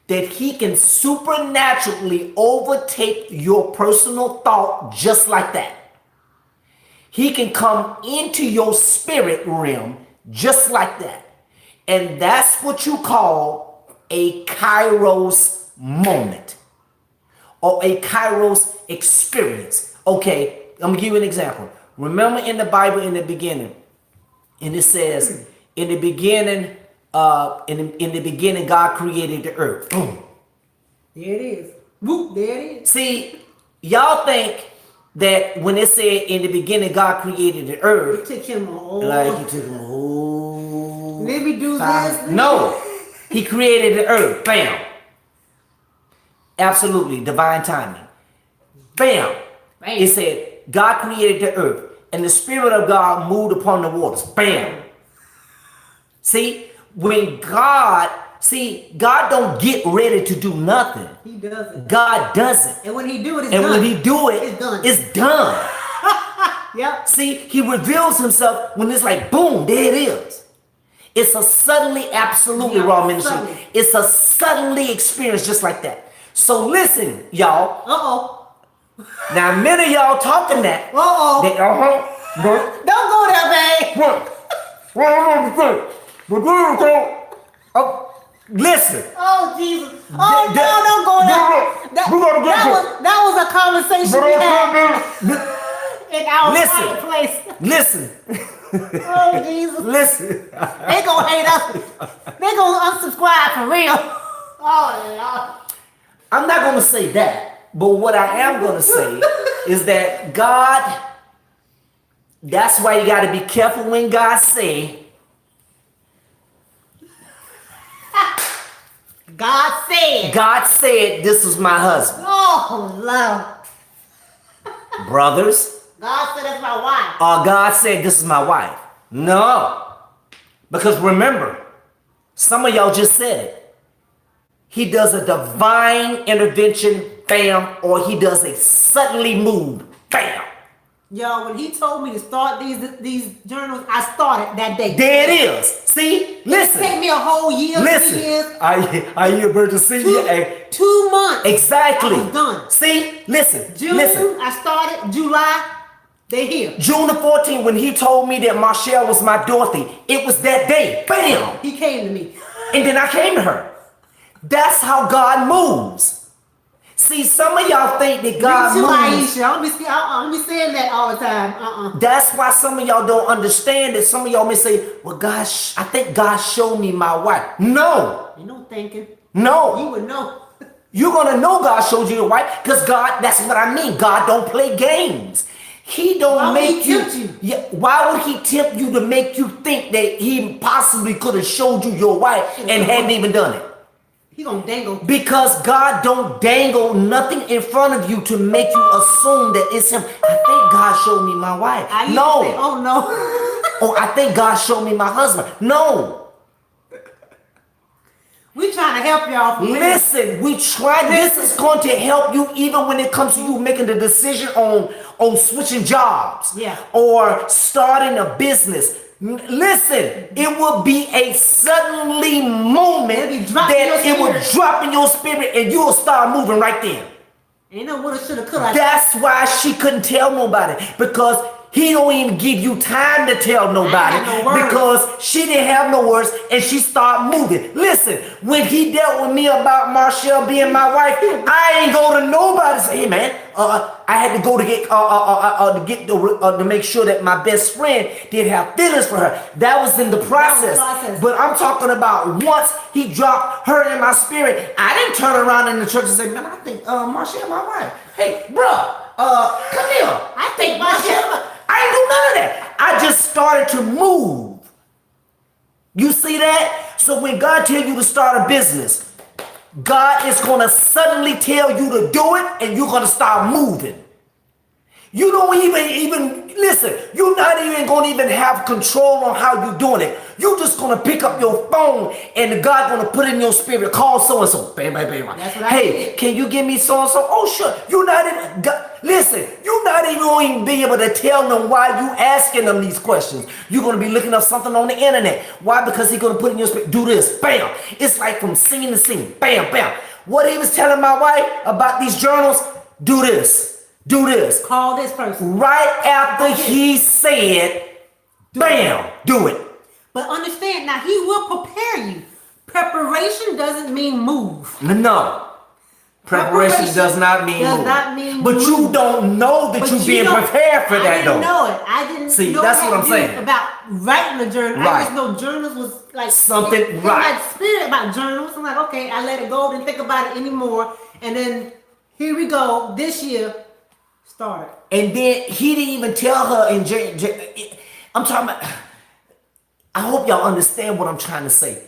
that He can supernaturally overtake your personal thought just like that. He can come into your spirit realm just like that. And that's what you call a Kairos moment or a Kairos experience. Okay, I'm gonna give you an example. Remember in the Bible in the beginning, and it says, in the beginning, in the beginning, God created the earth. Boom. There it is. Whoop, there it is. See, y'all think that when it said in the beginning God created the earth, It took him a whole... like he took him a whole... Let me do this. No, he created the earth. Bam. Absolutely, divine timing. Bam. Bam. It said God created the earth, and the Spirit of God moved upon the waters. Bam. See, when God don't get ready to do nothing. He does it. God does it. And when he do it, it's And done. when he do it, It's done. it's done. Yep. See, he reveals himself when it's like, boom, there it is. It's a suddenly, absolutely Yeah, raw ministry. suddenly. It's a suddenly experience just like that. So listen, y'all. Uh-oh. Now, many of y'all talking that. Uh-oh. They, Don't go there, babe. Listen. Oh, Jesus. Oh, no, don't go there. That was a conversation we had in our Listen. quiet place. Listen. Oh, Jesus. Listen. They gonna hate us. They gonna unsubscribe for real. Oh, Lord. I'm not going to say that, but what I am going to say is that God, that's why you got to be careful when God say, God said this is my husband. Oh, Lord. Brothers, God said that's my wife. or God said this is my wife. No. Because remember, some of y'all just said it. He does a divine intervention, bam, or he does a suddenly move, bam. Yo, when he told me to start these journals, I started that day. There it is. See? Listen. It took me a whole year, 3 Listen. years. Are you about to see you? 2 months. Exactly. I was done. See? Listen. June, Listen. I started. July, they here. June the 14th, when he told me that Marshall was my Dorothy, it was that day. Bam. He came to me. And then I came to her. That's how God moves. See, some of y'all think that God Me too, moves. Aisha. I'm be saying that all the time. That's why some of y'all don't understand it. Some of y'all may say, well, gosh, I think God showed me my wife. No. You know thinking. No. You would know. You're going to know God showed you your wife because God, that's what I mean. God don't play games. He don't Why would make he tempt you? Yeah, why would he tempt you to make you think that he possibly could have showed you your wife and hadn't even done it? He gonna dangle. Because God don't dangle nothing in front of you to make you assume that it's him. I think God showed me my wife. I used No. to say, oh no. Or I think God showed me my husband. No. We trying to help y'all. Listen, we try. This is going to help you even when it comes to you making the decision on switching jobs. Yeah. Or starting a business. Listen, it will be a suddenly moment It'll be dropped in your that it will spirit. drop in your spirit and you'll start moving right then. Ain't no woulda, shoulda, coulda. That's why she couldn't tell nobody, because he don't even give you time to tell nobody, no words. because she didn't have no words and she started moving. Listen, when he dealt with me about Marshall being my wife, I ain't go to nobody and say, hey man, I had to go to make sure that my best friend didn't have feelings for her. That was in the process. But I'm talking about once he dropped her in my spirit, I didn't turn around in the church and say, man, I think Marshall my wife. Hey, bruh, come here. I think Marshall. I ain't do none of that. I just started to move. You see that? So when God tells you to start a business, God is going to suddenly tell you to do it and you're going to start moving. You don't even listen, you're not even going to even have control on how you're doing it. You're just going to pick up your phone and God going to put in your spirit, call so-and-so. Bam, bam, bam. That's what I hey, did. can you give me so-and-so? Oh, sure. You're not even, listen, you're not even going to be able to tell them why you asking them these questions. You're going to be looking up something on the internet. Why? Because he's going to put in your spirit, do this, bam. It's like from singing to singing, bam, bam. What he was telling my wife about these journals, do this. Do this. Call this person. Right after he said, bam, do it. But understand, now he will prepare you. Preparation doesn't mean move. No. Preparation does not mean move. But you don't know that you're being prepared for that, though. I didn't know it. I didn't See, know that's that what I'm saying. About writing a journal. Right. I just know journals was like something, right. My spirit about journals. I'm like, okay, I let it go. Didn't think about it anymore. And then here we go. This year started. And then he didn't even tell her in I'm talking about. I hope y'all understand what I'm trying to say.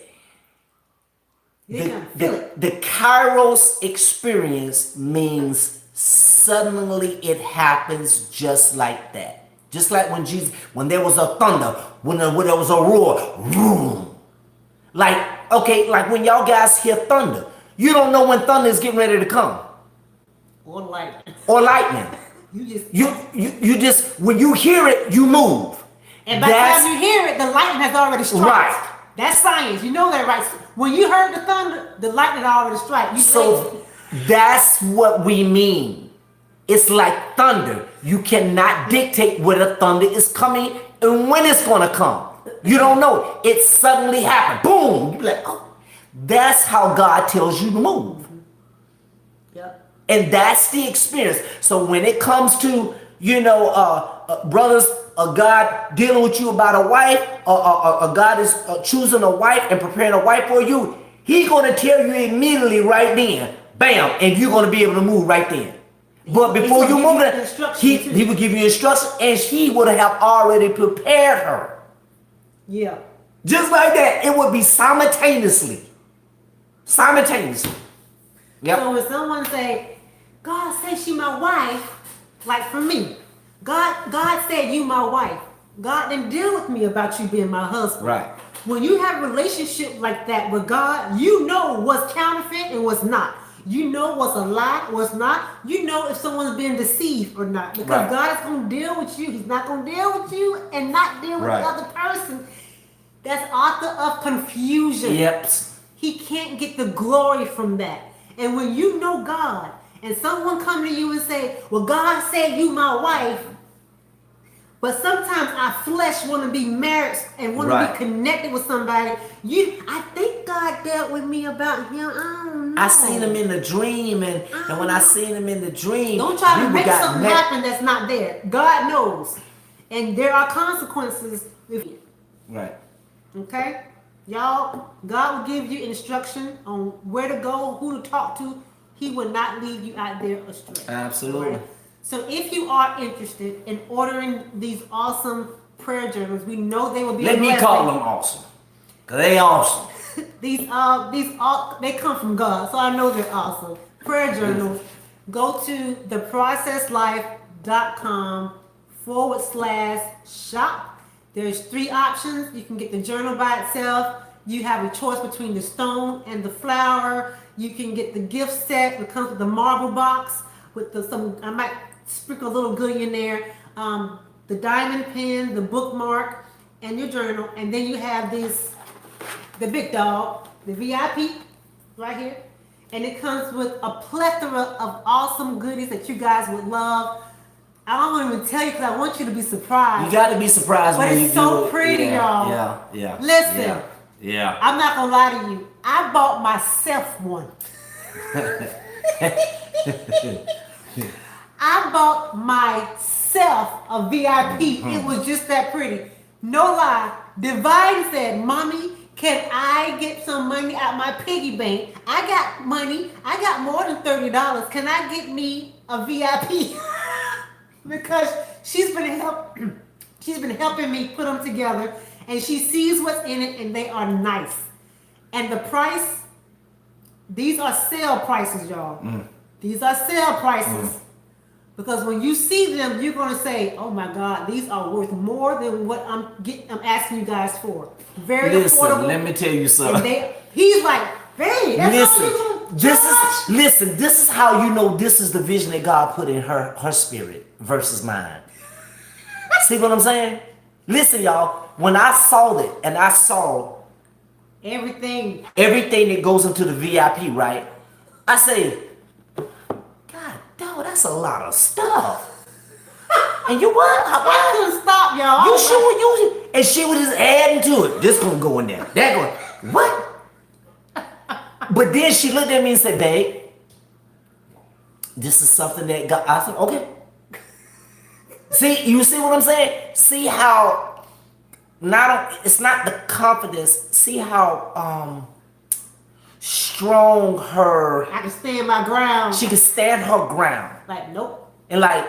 The Kairos experience means suddenly it happens just like that. Just like when there was a thunder, when there was a roar, vroom. Like when y'all guys hear thunder, you don't know when thunder is getting ready to come. Or lightning. Or lightning. You just when you hear it, you move. And by the time you hear it, the lightning has already struck. Right. That's science. You know that, right? When you heard the thunder, the lightning already struck. So that's what we mean. It's like thunder. You cannot dictate where the thunder is coming and when it's going to come. You don't know. It suddenly happened. Boom. You're like, oh. That's how God tells you to move. Yep. And that's the experience. So when it comes to, brothers, God dealing with you about a wife, or God is choosing a wife and preparing a wife for you, He's going to tell you immediately right then, bam, and you're going to be able to move right then. But before you move it, he will give you instructions, and He would have already prepared her. Yeah. Just like that, it would be simultaneously. Yep. So when someone say, God said she my wife, like for me, God said you my wife. God didn't deal with me about you being my husband. Right. When you have a relationship like that with God, you know what's counterfeit and what's not. You know what's a lie, what's not. You know if someone's being deceived or not. Because God is going to deal with you. He's not going to deal with you and not deal with the other person. That's author of confusion. Yep. He can't get the glory from that. And when you know God and someone come to you and say, well, God said you my wife, but sometimes our flesh want to be married and want to be connected with somebody. I think God dealt with me about him. I don't know. I seen him in the dream, and when I seen him in the dream, don't try to make something happen that's not there. God knows, and there are consequences. Right. Okay, y'all. God will give you instruction on where to go, who to talk to. He will not leave you out there astray. Absolutely. Right? So if you are interested in ordering these awesome prayer journals, we know they will be. Let me call them awesome, cause they awesome. These they come from God, so I know they're awesome. Prayer journals. Go to theprocesslife.com/shop. There's 3 options. You can get the journal by itself. You have a choice between the stone and the flower. You can get the gift set that comes with the marble box with I might sprinkle a little goodie in there. The diamond pin, the bookmark, and your journal. And then you have the big dog, the VIP right here. And it comes with a plethora of awesome goodies that you guys would love. I don't want to even tell you because I want you to be surprised. You got to be surprised when you do it. But it's so pretty, y'all. Yeah. Listen. Yeah. I'm not going to lie to you. I bought myself one. I bought myself a VIP. It was just that pretty. No lie. Divine said, Mommy, can I get some money out my piggy bank? I got money. I got more than $30. Can I get me a VIP? Because she's been helping me put them together, and she sees what's in it, and they are nice. And the price, these are sale prices, y'all. These are sale prices. Because when you see them, you're going to say, oh my God, these are worth more than what I'm asking you guys for. Very affordable. Let me tell you something. He's like, hey, that's all you this is how you know this is the vision that God put in her spirit versus mine. See what I'm saying? Listen, y'all, when I saw it and I saw everything that goes into the VIP, right? I say, God, dog, that's a lot of stuff. And you what? I couldn't stop, y'all. You sure you? And she was just adding to it. This gonna go in there. That going. What? But then she looked at me and said, "Babe, this is something that God." I said, "Okay." See, you see what I'm saying? See how it's not the confidence. See how strong her. I can stand my ground. She can stand her ground. Like, nope. And like,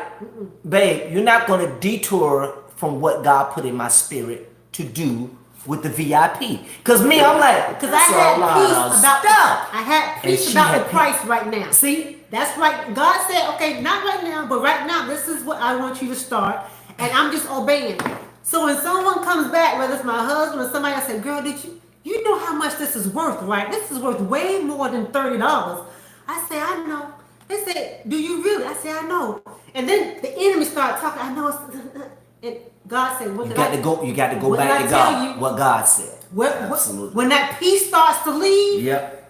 babe, you're not gonna detour from what God put in my spirit to do with the VIP. Cause me, I'm like, because I had peace about stuff. I had peace about the price right now. See, that's right. God said, okay, not right now, but right now, this is what I want you to start, and I'm just obeying. So when someone comes back, whether it's my husband or somebody, I say, girl, did you know how much this is worth, right? This is worth way more than $30. I say, I know. They said, do you really? I said, I know. And then the enemy started talking. I know. And God said, what you got to go. You got to go back to God. What God said. Absolutely. When that peace starts to leave, yep.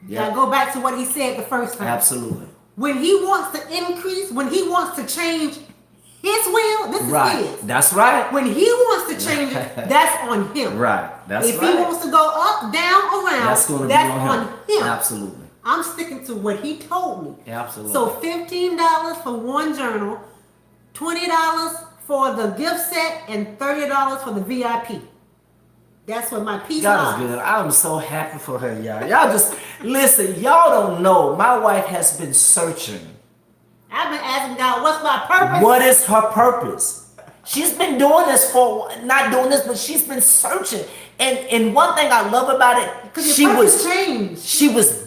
You got to go back to what He said the first time. Absolutely. When He wants to increase, when He wants to change His will, this is His. That's right. When He wants to change it, that's on Him. Right. That's if right. He wants to go up, down, around, that's going to be on him. Absolutely. I'm sticking to what He told me. Absolutely. So $15 for one journal, $20 for the gift set, and $30 for the VIP. That's what my peace God is good. I'm so happy for her, y'all. Y'all just listen. Y'all don't know. My wife has been searching. I've been asking God, what's my purpose? What is her purpose? She's been doing this not doing this, but she's been searching. And one thing I love about it, she was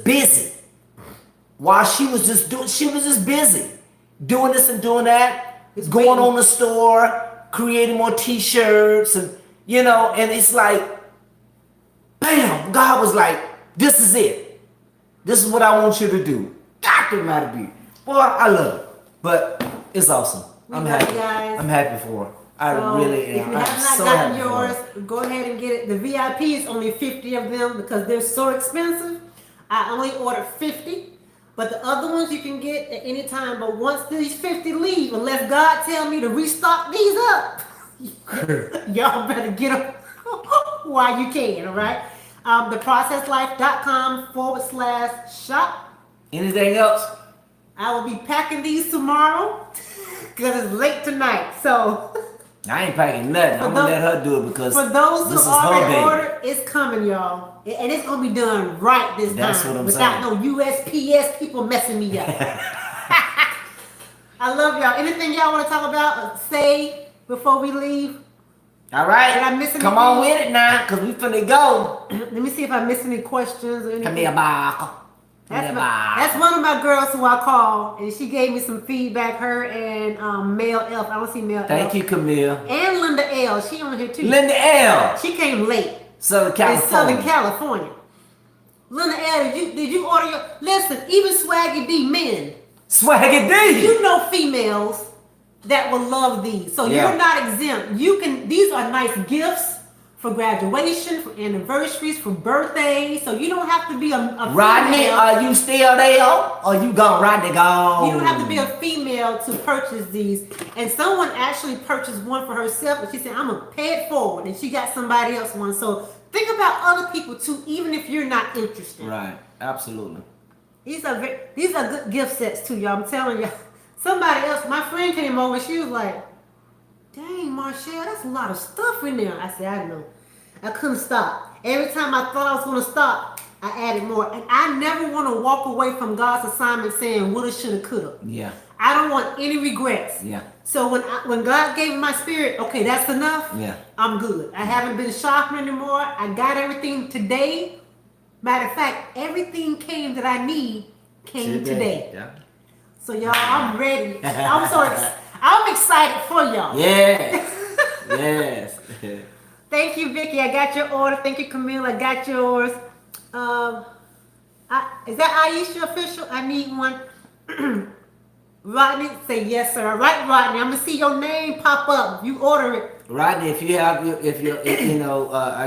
busy. While she was just busy doing this and doing that, going on the store, creating more T-shirts, and and it's like, bam! God was like, "This is it. This is what I want you to do." Dr. Matter boy, I love it, but it's awesome. I'm happy. Guys. I'm happy for her. I really am. If you have not gotten yours, go ahead and get it. The VIP is only 50 of them because they're so expensive. I only ordered 50, but the other ones you can get at any time. But once these 50 leave, unless God tell me to restock these up, y'all better get them while you can. All right. theprocesslife.com/shop. Anything else? I will be packing these tomorrow because it's late tonight. So. I ain't packing nothing. I'm gonna let her do it because for those who already ordered, it's coming, y'all, and it's gonna be done right this That's time what I'm without saying. no USPS people messing me up. I love y'all. Anything y'all want to talk about? Say before we leave. All right. Did I miss anything? Come on with it now, cause we finna go. Let me see if I missed any questions or anything. Come here, Bach. That's one of my girls who I called, and she gave me some feedback. Her and Mel Elf. I don't see Mel Elf. Thank you, Camille. And Linda L. She on here too. Linda L. She came late. Southern California. In Southern California. Linda L. Did you order your? Listen, even Swaggy D men. Swaggy D. You know females that will love these, so you're not exempt. You can. These are nice gifts. For graduation, for anniversaries, for birthdays, so you don't have to be a Rodney, female. are you still there? Or you gone, Rodney gone? You don't have to be a female to purchase these. And someone actually purchased one for herself, and she said, "I'm gonna pay it forward," and she got somebody else one. So think about other people too, even if you're not interested. Right, absolutely. These are good gift sets too, y'all. I'm telling you. Somebody else, my friend came over, she was like, "Dang, Marshall, that's a lot of stuff in there." I said, "I know." I couldn't stop. Every time I thought I was going to stop, I added more. And I never want to walk away from God's assignment saying woulda, shoulda, coulda. Yeah. I don't want any regrets. Yeah. So when God gave me my spirit, okay, that's enough. Yeah. I'm good. I haven't been shopping anymore. I got everything today. Matter of fact, everything came that I need came today. Yeah. So y'all, I'm ready. I'm excited for y'all. Yes. Yes. Thank you, Vicky. I got your order. Thank you, Camille. I got yours. Is that Aisha official? I need one. Rodney, say yes, sir. All right, Rodney. I'm gonna see your name pop up. You order it. Rodney, if I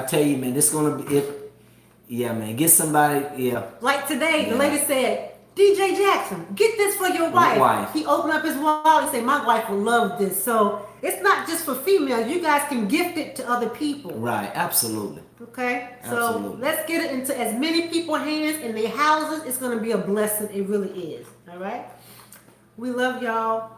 tell you, man, this gonna be it. Yeah, man, get somebody. Yeah. Like today, the lady said, DJ Jackson, get this for your wife. wife. He opened up his wallet and said, my wife will love this. So it's not just for females. You guys can gift it to other people. Right, absolutely. Okay? So Absolutely. let's get it into as many people's hands in their houses. It's going to be a blessing. It really is. All right? We love y'all.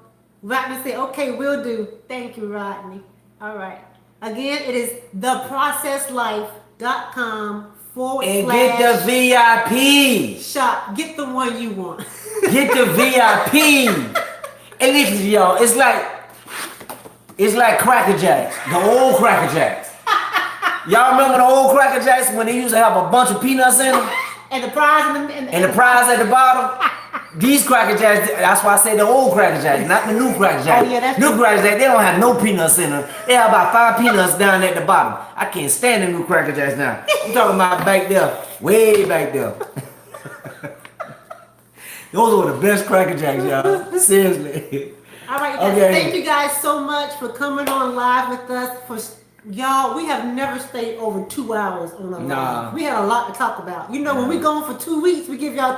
Rodney said, okay, we'll do. Thank you, Rodney. All right. Again, it is theprocesslife.com / And get the VIP. shop. Get the one you want. Get the VIP. And listen, y'all, it's like Cracker Jacks, the old Cracker Jacks. Y'all remember the old Cracker Jacks when they used to have a bunch of peanuts in them? And the prize And the prize at the bottom? These Cracker Jacks, that's why I say the old Cracker Jacks, not the new Cracker Jacks. Oh, yeah, that's new true. Cracker Jacks, they don't have no peanuts in them. They have about 5 peanuts down at the bottom. I can't stand the new Cracker Jacks now. I'm talking about back there, way back there. Those were the best Cracker Jacks, y'all. Seriously. All right, you guys, Okay. thank you guys so much for coming on live with us. Y'all, we have never stayed over 2 hours on a live. Nah. We had a lot to talk about. You know, when we going for 2 weeks, we give y'all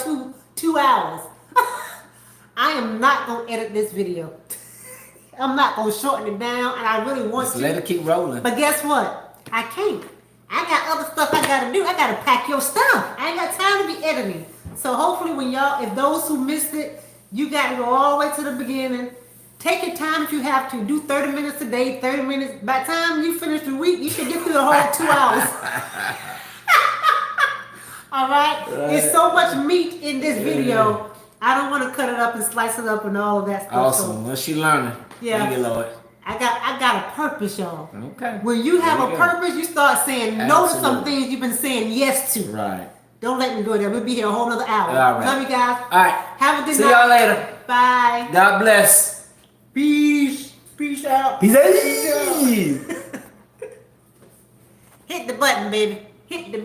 two hours. I am not gonna edit this video. I'm not gonna shorten it down, and I really want Just to. let it keep rolling. But guess what? I can't. I got other stuff I gotta do. I gotta pack your stuff. I ain't got time to be editing. So hopefully when y'all, if those who missed it, you gotta go all the way to the beginning. Take your time if you have to. Do 30 minutes a day, 30 minutes. By the time you finish the week, you should get through the whole 2 hours. All right? There's so much meat in this video. I don't want to cut it up and slice it up and all of that stuff. Awesome. Well, she learning. Yeah. Thank you, Lord. I got a purpose, y'all. Okay. When you have There a you go. purpose, you start saying no to some Absolutely. things you've been saying yes to. Right. Don't let me go there. We'll be here a whole nother hour. All right. Love you guys. All right. Have a good See night. y'all later. Bye. God bless. Peace. Peace out. Peace out. Hit the button, baby. Hit the button.